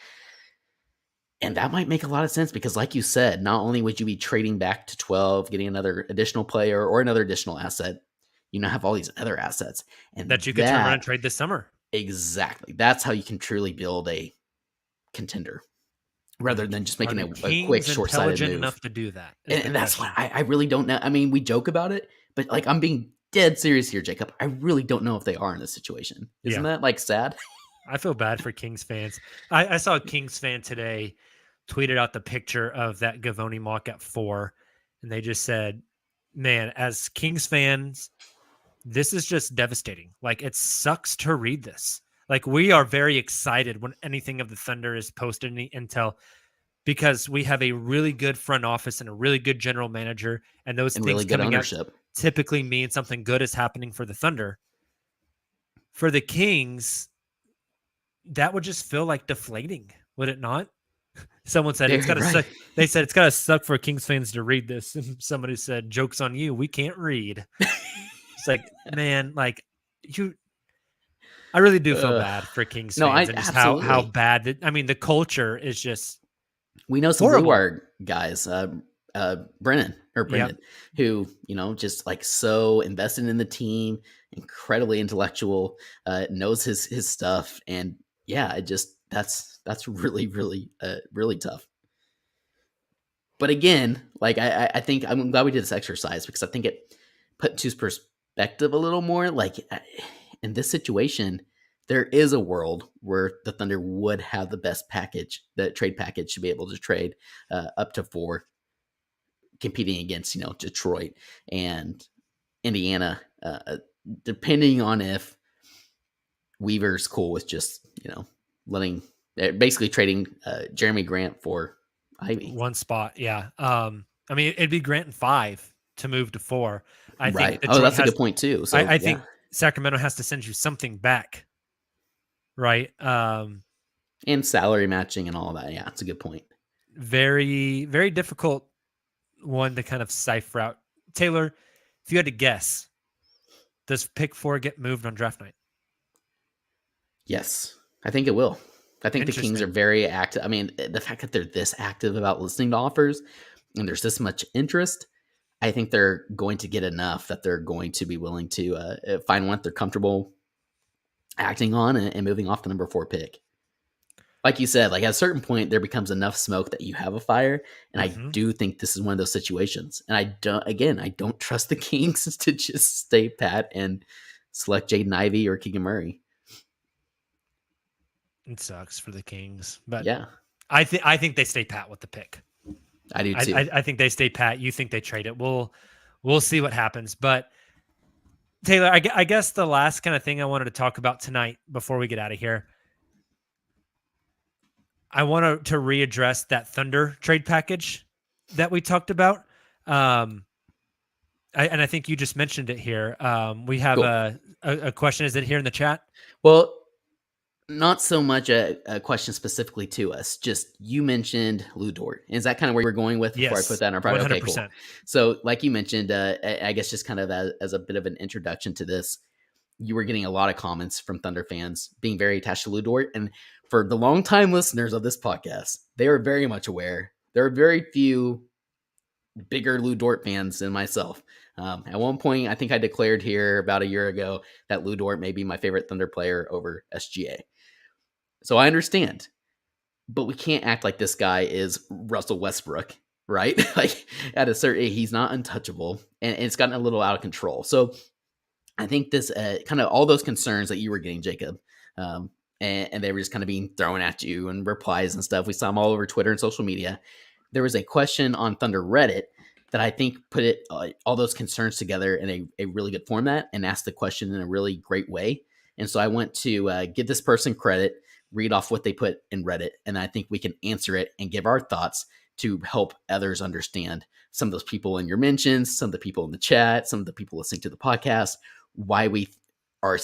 And that might make a lot of sense because, like you said, not only would you be trading back to 12, getting another additional player or another additional asset, You now have all these other assets, and that you could turn around and trade this summer. Exactly. That's how you can truly build a contender, rather than just making Are a the quick, Kings short-sighted intelligent move. enough to do that? And that's what I really don't know. I mean, we joke about it, but like, I'm being dead serious here, Jacob. I really don't know if they are in this situation. Isn't that like sad? I feel bad for Kings fans. I saw a Kings fan today tweeted out the picture of that Gavoni mock at 4, and they just said, man, as Kings fans, this is just devastating. Like, it sucks to read this. Like, we are very excited when anything of the Thunder is posted in the intel, because we have a really good front office and a really good general manager, and those And things really good coming out ownership. typically mean something good is happening for the Thunder. For the Kings, that would just feel like deflating, would it not? Someone said it's got to suck. They said it's got to suck for Kings fans to read this. And somebody said, "Joke's on you. We can't read." It's like, man, like I really do feel bad for Kings fans and just how bad. I mean, the culture is just. We know some horrible. Blue Wire guys, Brennan, who, just like so invested in the team, incredibly intellectual, knows his stuff. And yeah, that's really, really, really tough. But again, like, I think I'm glad we did this exercise, because I think it put into perspective a little more. Like, in this situation, there is a world where the Thunder would have the best package, the trade package, to be able to trade up to 4, competing against, Detroit and Indiana, depending on if Weaver's cool with just, basically trading Jeremy Grant for Ivy. One spot. Yeah. I mean, it'd be Grant and 5 to move to 4. I think Detroit that's a good point too. So I think Sacramento has to send you something back. Right. And salary matching and all that. Yeah, it's a good point. Very, very difficult one to kind of cipher out. Taylor, if you had to guess, does pick 4 get moved on draft night? Yes, I think it will. I think the Kings are very active. I mean, the fact that they're this active about listening to offers and there's this much interest, I think they're going to get enough that they're going to be willing to find one that they're comfortable acting on and moving off the number 4 pick. Like you said, like, at a certain point, there becomes enough smoke that you have a fire. And I do think this is one of those situations. And I don't trust the Kings to just stay pat and select Jaden Ivey or Keegan Murray. It sucks for the Kings, but yeah, I think they stay pat with the pick. I do too. I think they stay pat. You think they trade it? We'll see what happens. But Taylor, I guess the last kind of thing I wanted to talk about tonight before we get out of here, I want to readdress that Thunder trade package that we talked about. And I think you just mentioned it here. We have a question. Is it here in the chat? Well, not so much a question specifically to us. Just, you mentioned Lou Dort. Is that kind of where we're going with before I put that in our project? 100%. Okay, cool. So like you mentioned, I guess just kind of as a bit of an introduction to this, you were getting a lot of comments from Thunder fans being very attached to Lou Dort. And for the longtime listeners of this podcast, they are very much aware. There are very few bigger Lou Dort fans than myself. At one point, I think I declared here about a year ago that Lou Dort may be my favorite Thunder player over SGA. So I understand, but we can't act like this guy is Russell Westbrook, right? Like, at a certain age, he's not untouchable, and it's gotten a little out of control. So I think this kind of all those concerns that you were getting, Jacob, and they were just kind of being thrown at you and replies and stuff. We saw them all over Twitter and social media. There was a question on Thunder Reddit that I think put all those concerns together in a really good format and asked the question in a really great way. And so I went to give this person credit, read off what they put in Reddit, and I think we can answer it and give our thoughts to help others understand, some of those people in your mentions, some of the people in the chat, some of the people listening to the podcast, why we are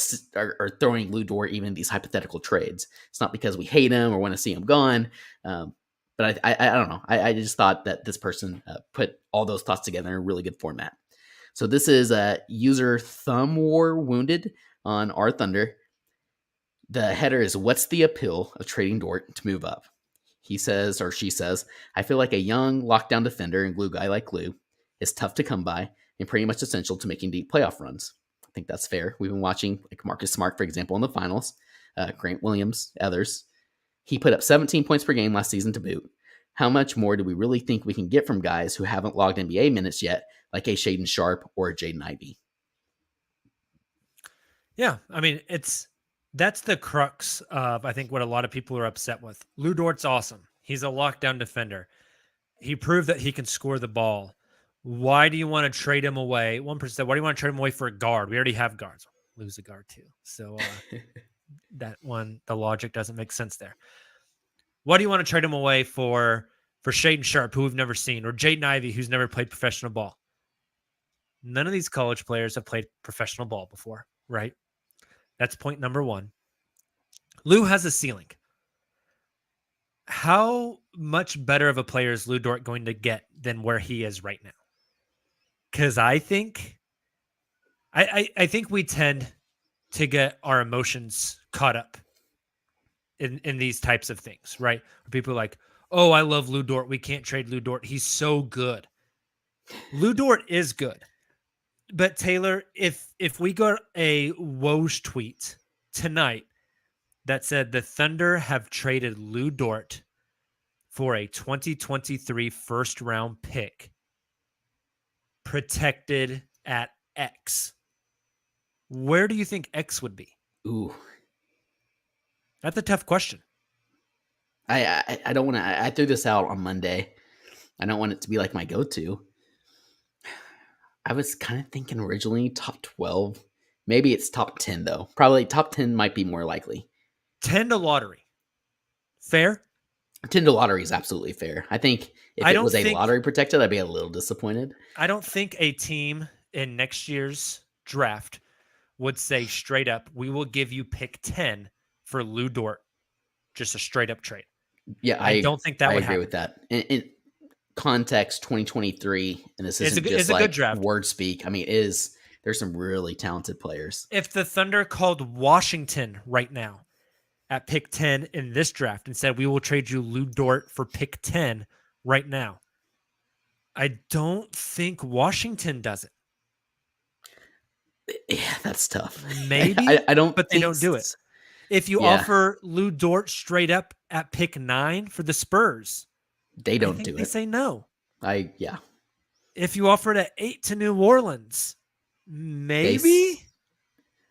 throwing Lou Dort even these hypothetical trades. It's not because we hate him or want to see him gone, but I don't know. I just thought that this person put all those thoughts together in a really good format. So this is user Thumb War Wounded on our Thunder. The header is, what's the appeal of trading Dort to move up? He says, or she says, I feel like a young lockdown defender and glue guy like Lou is tough to come by and pretty much essential to making deep playoff runs. think that's fair. We've been watching like Marcus Smart, for example, in the finals, Grant Williams, others. He put up 17 points per game last season to boot. How much more do we really think we can get from guys who haven't logged NBA minutes yet, like a Shaden Sharp or a Jaden Ivey? Yeah, I mean, that's the crux of, I think, what a lot of people are upset with. Lou Dort's awesome. He's a lockdown defender. He proved that he can score the ball. Why do you want to trade him away? 1%. Why do you want to trade him away for a guard? We already have guards. Lose a guard too. So that one, the logic doesn't make sense there. Why do you want to trade him away for Shaden Sharp, who we've never seen, or Jaden Ivey, who's never played professional ball? None of these college players have played professional ball before, right? That's point number one. Lou has a ceiling. How much better of a player is Lou Dort going to get than where he is right now? Because I think we tend to get our emotions caught up in these types of things, right? Where people are like, oh, I love Lou Dort. We can't trade Lou Dort. He's so good. Lou Dort is good. But Taylor, if we got a Woj tweet tonight that said the Thunder have traded Lou Dort for a 2023 first round pick protected at X, where do you think X would be? Ooh. That's a tough question. I don't want to. I threw this out on Monday. I don't want it to be like my go-to. I was kind of thinking originally top 12. Maybe it's top 10 though. Probably top 10 might be more likely. 10 to lottery. Fair? 10 to lottery is absolutely fair. I think if it was a lottery protected, I'd be a little disappointed. I don't think a team in next year's draft would say straight up, we will give you pick 10 for Lou Dort. Just a straight up trade. Yeah, I don't think that would happen. I agree with that. In context, 2023, and this isn't it's just a like good draft. Word speak. I mean, there's some really talented players. If the Thunder called Washington right now at pick 10 in this draft and said, we will trade you Lou Dort for pick 10 right now, I don't think Washington does it. Yeah, that's tough. Maybe, I don't, but they don't do it. If you offer Lou Dort straight up at pick 9 for the Spurs, they don't do it. They say no. If you offer it at 8 to New Orleans, maybe,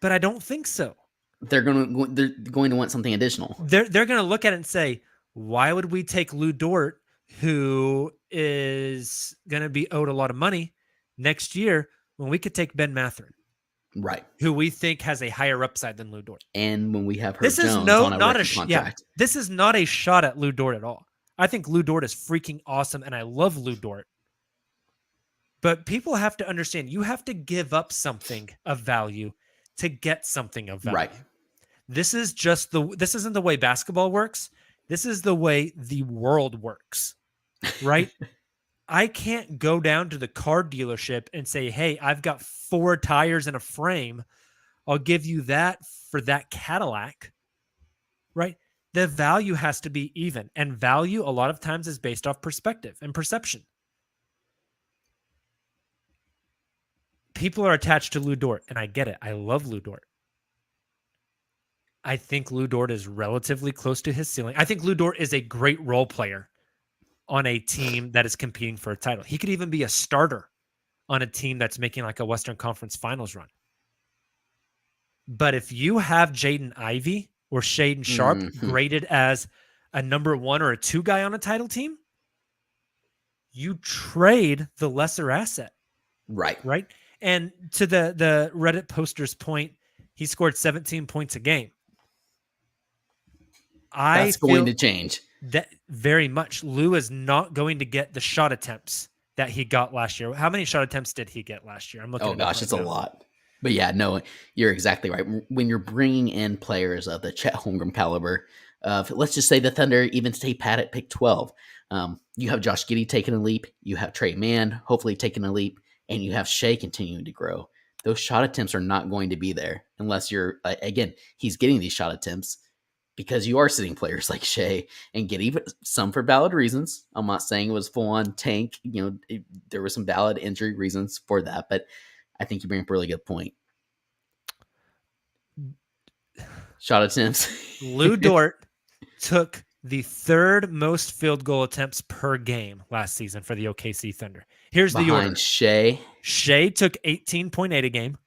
but I don't think so. They're going to want something additional. They're going to look at it and say, why would we take Lou Dort, who is going to be owed a lot of money next year, when we could take Ben Mathurin? Right. Who we think has a higher upside than Lou Dort. And when we have Herb Jones on a rookie contract. This is not a shot at Lou Dort at all. I think Lou Dort is freaking awesome, and I love Lou Dort. But people have to understand, you have to give up something of value to get something of value. Right. This isn't the way basketball works. This is the way the world works. Right? I can't go down to the car dealership and say, hey, I've got 4 tires and a frame. I'll give you that for that Cadillac. Right? The value has to be even. And value a lot of times is based off perspective and perception. People are attached to Lou Dort, and I get it. I love Lou Dort. I think Lou Dort is relatively close to his ceiling. I think Lou Dort is a great role player on a team that is competing for a title. He could even be a starter on a team that's making like a Western Conference Finals run. But if you have Jaden Ivey or Shaden Sharp graded as a number 1 or a 2 guy on a title team, you trade the lesser asset. Right. Right. And to the Reddit poster's point, he scored 17 points a game. That's going to change. That very much. Lou is not going to get the shot attempts that he got last year. How many shot attempts did he get last year? I'm looking. Oh gosh, it's a lot. But yeah, no, you're exactly right. When you're bringing in players of the Chet Holmgren caliber, of let's just say the Thunder even stay pat at pick 12, you have Josh Giddey taking a leap, you have Trey Mann hopefully taking a leap, and you have Shea continuing to grow. Those shot attempts are not going to be there unless you're again, he's getting these shot attempts because you are sitting players like Shea and Giddey, but some for valid reasons. I'm not saying it was full on tank. You know, there were some valid injury reasons for that, but I think you bring up a really good point. Shot attempts. Lou Dort took the third most field goal attempts per game last season for the OKC Thunder. Here's the order. Behind Shea. Shea took 18.8 a game.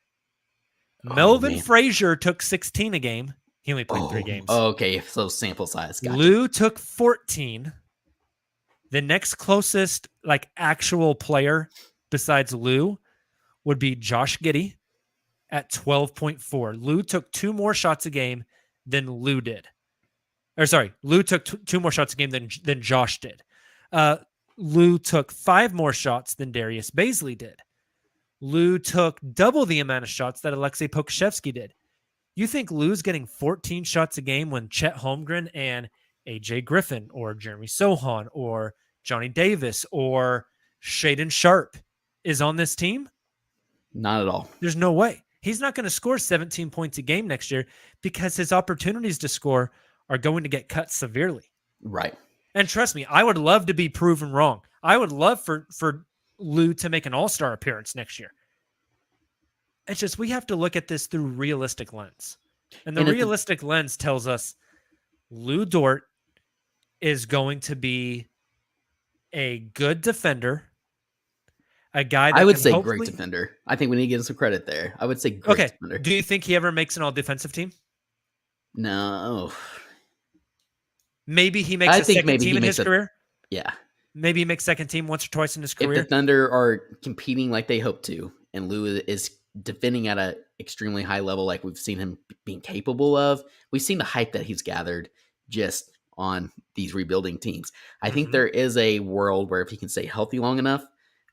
Oh, Melvin man. Frazier took 16 a game. He only played 3 games. Okay, so sample size. Gotcha. Lou took 14. The next closest actual player besides Lou would be Josh Giddey at 12.4. Lou took 2 more shots a game than Lou did. Or sorry, Lou took 2 more shots a game than Josh did. Lou took 5 more shots than Darius Baisley did. Lou took double the amount of shots that Alexei Pokusevsky did. You think Lou's getting 14 shots a game when Chet Holmgren and AJ Griffin or Jeremy Sohan or Johnny Davis or Shaden Sharp is on this team? Not at all. There's no way. He's not going to score 17 points a game next year because his opportunities to score are going to get cut severely. Right. And trust me, I would love to be proven wrong. I would love for Lou to make an all-star appearance next year. It's just we have to look at this through realistic lens. And the realistic lens tells us Lou Dort is going to be a good defender, a guy that I would say great defender. I think we need to give him some credit there. I would say great defender. Do you think he ever makes an all-defensive team? No. Maybe he makes a second team in his career? Yeah. Maybe he makes second team once or twice in his career? If the Thunder are competing like they hope to, and Lou is defending at an extremely high level like we've seen him being capable of, we've seen the hype that he's gathered just on these rebuilding teams. I think there is a world where if he can stay healthy long enough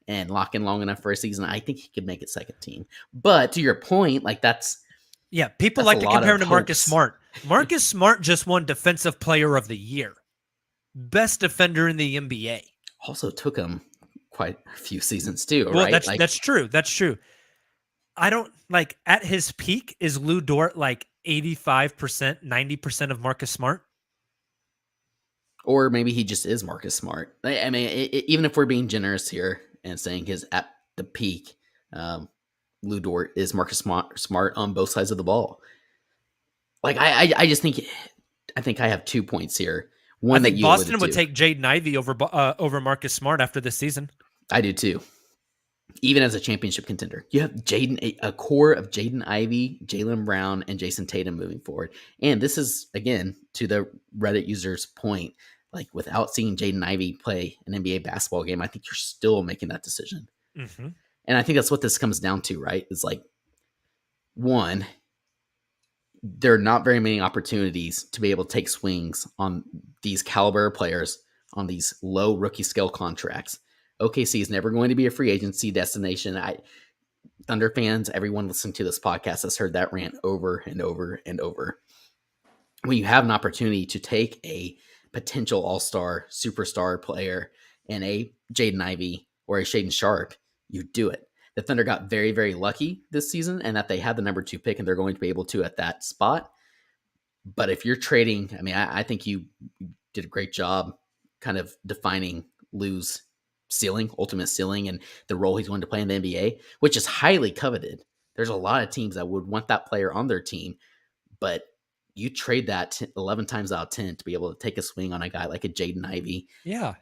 and lock in long enough for a season, I think he could make it second team. But to your point, people like to compare him to Marcus Smart. Marcus Smart just won Defensive Player of the Year. Best defender in the NBA. Also took him quite a few seasons too, well, right? That's true. That's true. I don't at his peak, is Lou Dort 85%, 90% of Marcus Smart? Or maybe he just is Marcus Smart. I mean, even if we're being generous here and saying he's at the peak, Lou Dort is Marcus Smart on both sides of the ball. I just think I have 2 points here. One, I think Boston would take Jaden Ivey over Marcus Smart after this season. I do too. Even as a championship contender, you have a core of Jaden Ivey, Jaylen Brown, and Jason Tatum moving forward. And this is, again, to the Reddit user's point, without seeing Jaden Ivey play an NBA basketball game, I think you're still making that decision. Mm-hmm. And I think that's what this comes down to, right? It's one, there are not very many opportunities to be able to take swings on these caliber players on these low rookie scale contracts. OKC is never going to be a free agency destination. Thunder fans, everyone listening to this podcast has heard that rant over and over and over. When you have an opportunity to take a potential all-star, superstar player and a Jaden Ivey or a Shaden Sharp, you do it. The Thunder got very, very lucky this season and that they had the number 2 pick and they're going to be able to at that spot. But if you're trading, I think you did a great job kind of defining Lou's ultimate ceiling, and the role he's going to play in the NBA, which is highly coveted. There's a lot of teams that would want that player on their team, but you trade that 11 times out of 10 to be able to take a swing on a guy like a Jaden Ivey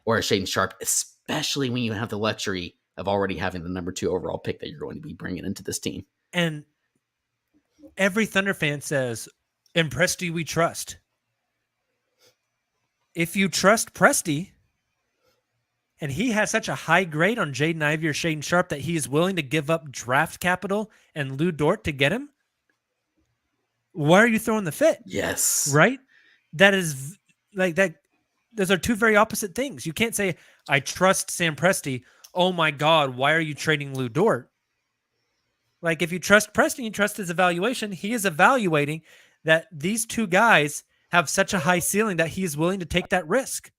or a Shaden Sharp, especially when you have the luxury of already having the number 2 overall pick that you're going to be bringing into this team. And every Thunder fan says, in Presti we trust. If you trust Presti, and he has such a high grade on Jaden Ivey or Shaden Sharp that he is willing to give up draft capital and Lou Dort to get him, why are you throwing the fit? Yes. Right? That is that. Those are 2 very opposite things. You can't say, I trust Sam Presti. Oh my God, why are you trading Lou Dort? If you trust Presti, you trust his evaluation. He is evaluating that these 2 guys have such a high ceiling that he is willing to take that risk.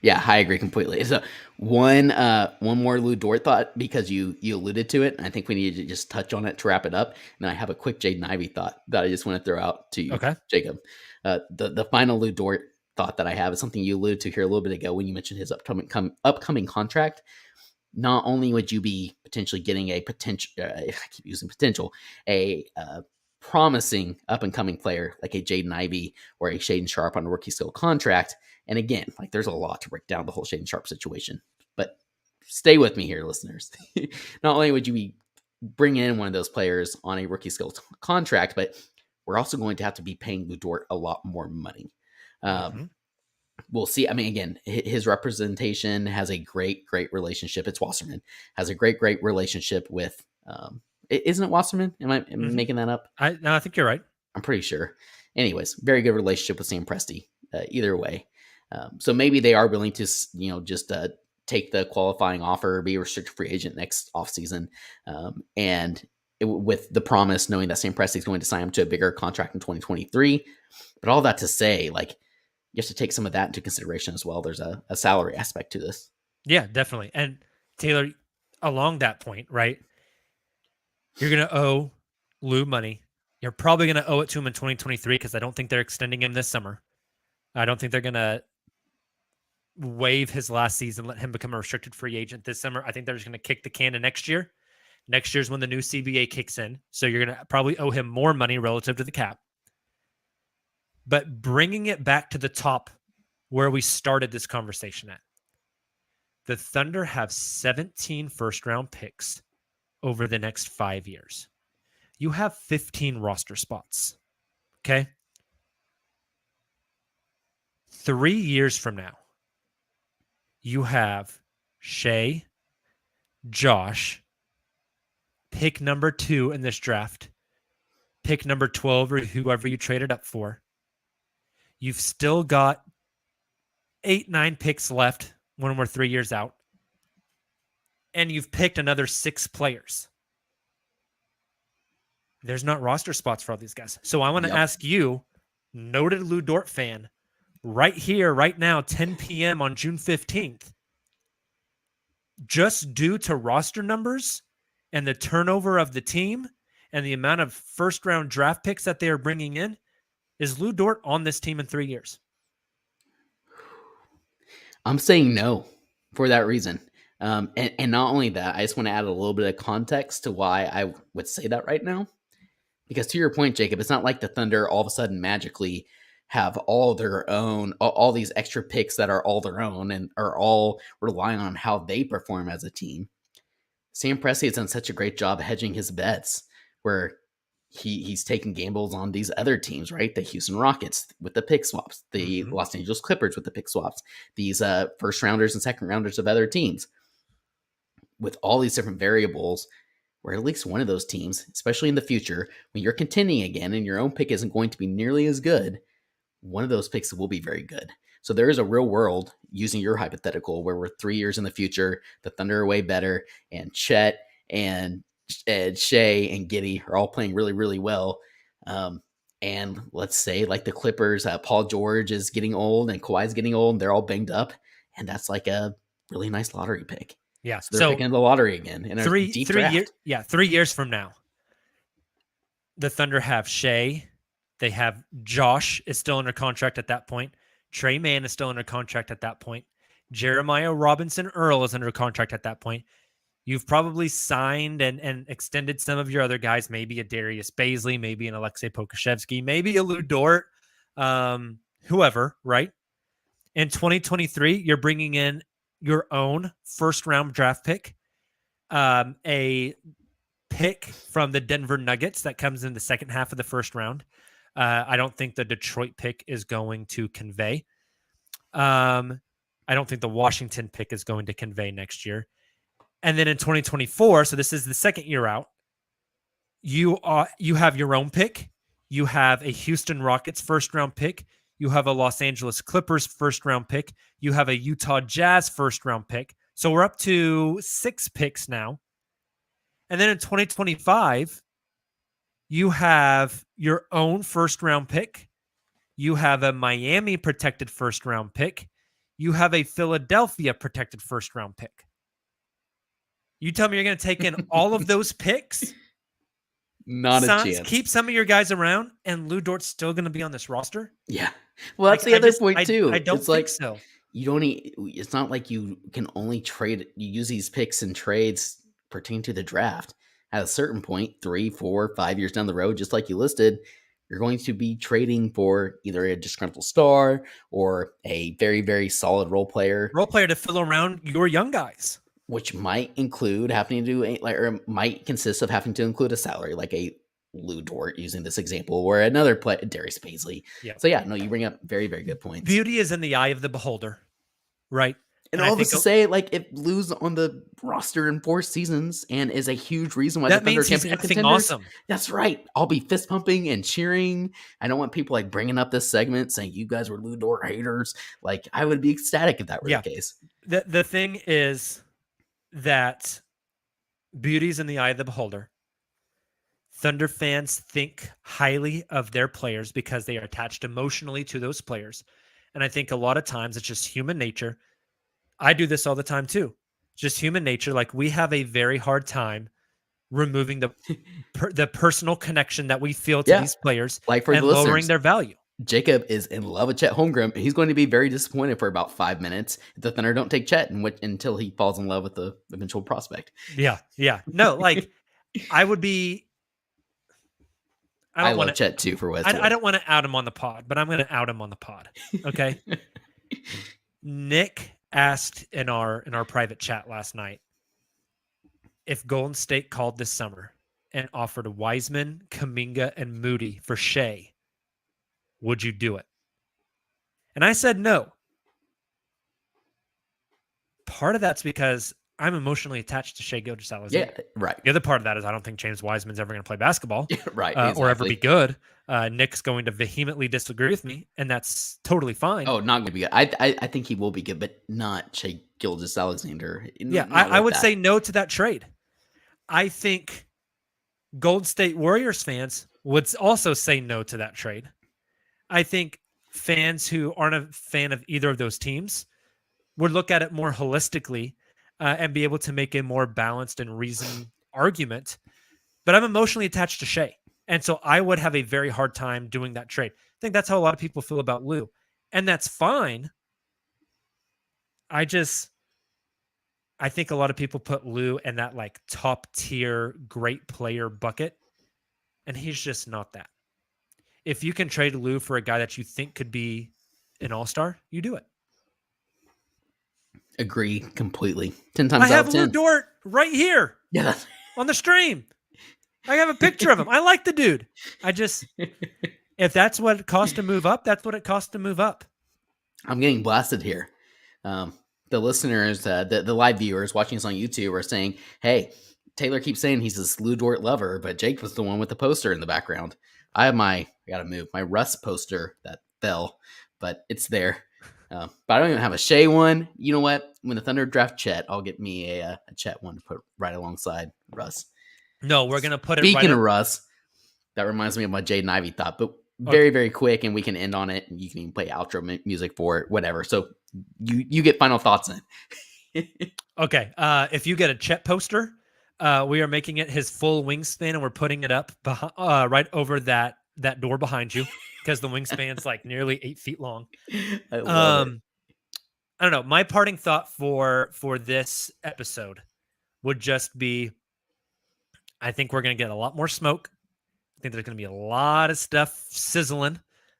Yeah, I agree completely. So one more Lou Dort thought, because you alluded to it, and I think we need to just touch on it to wrap it up. And I have a quick Jaden Ivey thought that I just want to throw out to you, Jacob. The final Lou Dort thought that I have is something you alluded to here a little bit ago when you mentioned his upcoming contract. Not only would you be potentially getting a promising up-and-coming player like a Jaden Ivey or a Shaden Sharp on a rookie skill contract. And again, like there's a lot to break down the whole Shaden Sharp situation. But stay with me here, listeners. Not only would you be bringing in one of those players on a rookie skill contract, but we're also going to have to be paying Lou Dort a lot more money. We'll see. I mean, again, his representation has a great relationship. It's Wasserman has a great relationship with, isn't it Wasserman? Am I making that up? No, I think you're right. I'm pretty sure. Anyways, very good relationship with Sam Presti. Either way, so maybe they are willing to, just take the qualifying offer, be a restricted free agent next offseason, and with the promise, knowing that Sam Presti is going to sign him to a bigger contract in 2023. But all that to say, like, you have to take some of that into consideration as well. There's a salary aspect to this. Yeah, definitely. And Taylor, along that point, right? You're going to owe Lou money. You're probably going to owe it to him in 2023 because I don't think they're extending him this summer. I don't think they're going to waive his last season, let him become a restricted free agent this summer. I think they're just going to kick the can to next year. Next year's when the new CBA kicks in. So you're going to probably owe him more money relative to the cap. But bringing it back to the top where we started this conversation at, the Thunder have 17 first-round picks over the next 5 years. You have 15 roster spots, okay? 3 years from now, you have Shea, Josh, pick number 2 in this draft, pick number 12 or whoever you traded up for. You've still got 8-9 picks left when we're 3 years out. And you've picked another 6 players. There's not roster spots for all these guys. So I want to ask you, noted Lou Dort fan, right here, right now, 10 p.m. on June 15th, just due to roster numbers and the turnover of the team and the amount of first-round draft picks that they are bringing in, is Lou Dort on this team in 3 years? I'm saying no for that reason. And not only that, I just want to add a little bit of context to why I would say that right now. Because to your point, Jacob, it's not like the Thunder all of a sudden magically have all their own, all these extra picks that are all their own and are all relying on how they perform as a team. Sam Presti has done such a great job hedging his bets where he's taking gambles on these other teams, right? The Houston Rockets with the pick swaps, the Los Angeles Clippers with the pick swaps, these first rounders and second rounders of other teams. With all these different variables, where at least one of those teams, especially in the future, when you're contending again and your own pick isn't going to be nearly as good, one of those picks will be very good. So there is a real world, using your hypothetical, where we're 3 years in the future, the Thunder are way better, and Chet and Shea and Giddey are all playing really, really well. And let's say like the Clippers, Paul George is getting old and Kawhi's getting old and they're all banged up. And that's like a really nice lottery pick. Yeah. So they're picking the lottery again in a deep draft. 3 years from now, the Thunder have Shea. They have Josh is still under contract at that point. Trey Mann is still under contract at that point. Jeremiah Robinson Earl is under contract at that point. You've probably signed and extended some of your other guys, maybe a Darius Baisley, maybe an Alexei Pokusevsky, maybe a Lou Dort, whoever, right? In 2023, you're bringing in your own first-round draft pick, a pick from the Denver Nuggets that comes in the second half of the first round. I don't think the Detroit pick is going to convey. I don't think the Washington pick is going to convey next year. And then in 2024, so this is the second year out, you have your own pick. You have a Houston Rockets first-round pick. You have a Los Angeles Clippers first-round pick. You have a Utah Jazz first-round pick. So we're up to 6 picks now. And then in 2025, you have your own first-round pick. You have a Miami protected first-round pick. You have a Philadelphia protected first-round pick. You tell me you're going to take in all of those picks? Not a chance. Keep some of your guys around, and Lou Dort's still going to be on this roster? Yeah. Well, that's the other point, too. I don't think so. You don't it's not like you can only trade. You use these picks and trades pertaining to the draft. at a certain point, 3, 4, 5 years down the road, just like you listed, you're going to be trading for either a disgruntled star or a very, very solid role player, to fill around your young guys, which might include having to do or might consist of having to include a salary, like a Lou Dort, using this example, or another player, Darius Paisley. Yeah. So yeah, no, you bring up very, very good points. Beauty is in the eye of the beholder, right? And all this to say, like, if Lou's on the roster in 4 seasons and is a huge reason why that the Thunder means he's championship effing contenders, awesome. that's right. I'll be fist pumping and cheering. I don't want people like bringing up this segment saying you guys were Lou Dort haters. Like, I would be ecstatic if that were the case. The thing is that beauty's in the eye of the beholder. Thunder fans think highly of their players because they are attached emotionally to those players. And I think a lot of times it's just human nature. I do this all the time too. Just human nature. Like, we have a very hard time removing the personal connection that we feel to these players, like for and the lowering their value. Jacob is in love with Chet Holmgren. He's going to be very disappointed for about 5 minutes if the Thunder don't take Chet until he falls in love with the eventual prospect. Yeah. No, like, I would be. I love Chet too for Westwood. I don't want to out him on the pod, but I'm going to out him on the pod. Okay. Nick asked in our private chat last night, if Golden State called this summer and offered Wiseman, Kuminga, and Moody for Shea, would you do it? And I said no. Part of that's because I'm emotionally attached to Shea Gilgeous-Alexander. Yeah, right. The other part of that is I don't think James Wiseman's ever going to play basketball, right, or ever be good. Nick's going to vehemently disagree with me, and that's totally fine. Oh, not going to be good. I think he will be good, but not Shea Gilgeous-Alexander. Yeah, I would say no to that trade. I think Golden State Warriors fans would also say no to that trade. I think fans who aren't a fan of either of those teams would look at it more holistically and be able to make a more balanced and reasoned argument. But I'm emotionally attached to Shea. And so I would have a very hard time doing that trade. I think that's how a lot of people feel about Lou. And that's fine. I think a lot of people put Lou in that like top tier great player bucket. And he's just not that. If you can trade Lou for a guy that you think could be an all-star, you do it. Agree completely. 10 times I out have of Lou 10. Dort right here. Yeah. On the stream. I have a picture of him. I like the dude. If that's what it costs to move up, that's what it costs to move up. I'm getting blasted here. The listeners, the live viewers watching us on YouTube are saying, hey, Taylor keeps saying he's this Lou Dort lover, but Jake was the one with the poster in the background. I gotta move my Russ poster that fell, but it's there. But I don't even have a Shea one. You know what? When the Thunder draft Chet, I'll get me a Chet one to put right alongside Russ. No, we're going to put it Speaking of Russ, that reminds me of my Jaden Ivey thought, but very, very quick, and we can end on it, and you can even play outro music for it, whatever. So you get final thoughts in. Okay. If you get a Chet poster, we are making it his full wingspan, and we're putting it up right over that door behind you, because the wingspan's like nearly 8 feet long. I love it. I don't know. My parting thought for this episode would just be, I think we're going to get a lot more smoke. I think there's going to be a lot of stuff sizzling.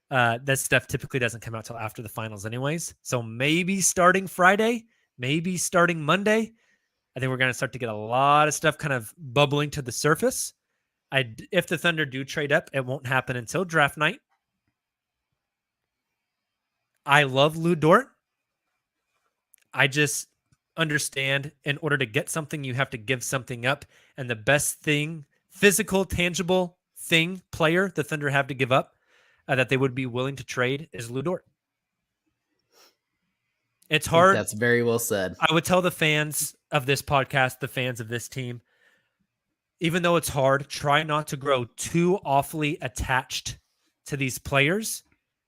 That stuff typically doesn't come out till after the finals anyways. So maybe starting Friday, maybe starting Monday, I think we're going to start to get a lot of stuff kind of bubbling to the surface. If the Thunder do trade up, it won't happen until draft night. I love Lou Dort. I just understand in order to get something, you have to give something up. And the best thing, physical, tangible thing, player the Thunder have to give up that they would be willing to trade is Lou Dort. It's hard. That's very well said. I would tell the fans of this podcast, the fans of this team, even though it's hard, try not to grow too awfully attached to these players,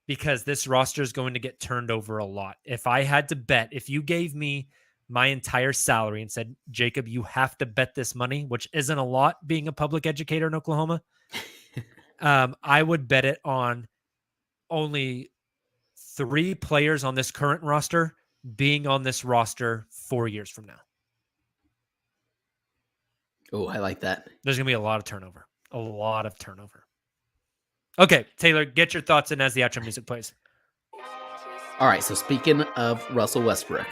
because this roster is going to get turned over a lot. If I had to bet, if you gave me my entire salary and said, Jacob, you have to bet this money, which isn't a lot being a public educator in Oklahoma, I would bet it on only 3 players on this current roster being on this roster 4 years from now. Oh, I like that. There's going to be a lot of turnover. A lot of turnover. Okay, Taylor, get your thoughts in as the outro music plays. All right, so speaking of Russell Westbrook,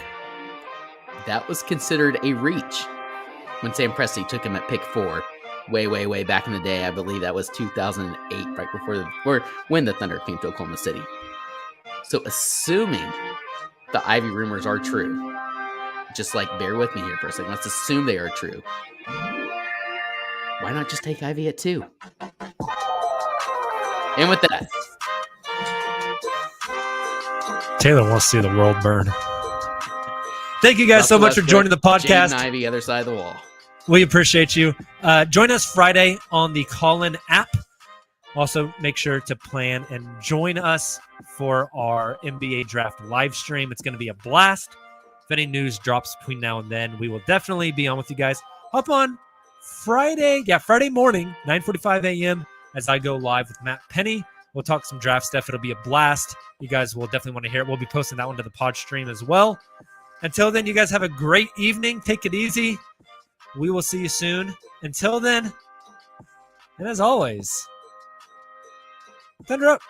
that was considered a reach when Sam Presti took him at pick 4 way back in the day. I believe that was 2008, right before when the Thunder came to Oklahoma City. So assuming the Ivy rumors are true, just like bear with me here for a second. Let's assume they are true. Why not just take Ivy at 2? And with that, Taylor wants to see the world burn. Thank you guys so much for joining the podcast. Jaden Ivey, other side of the wall. We appreciate you. Join us Friday on the Callin app. Also, make sure to plan and join us for our NBA draft live stream. It's going to be a blast. If any news drops between now and then, we will definitely be on with you guys. Hop on Friday morning, 9:45 a.m. as I go live with Matt Penny. We'll talk some draft stuff. It'll be a blast. You guys will definitely want to hear it. We'll be posting that one to the pod stream as well. Until then, you guys have a great evening. Take it easy. We will see you soon. Until then, and as always, Thunder up.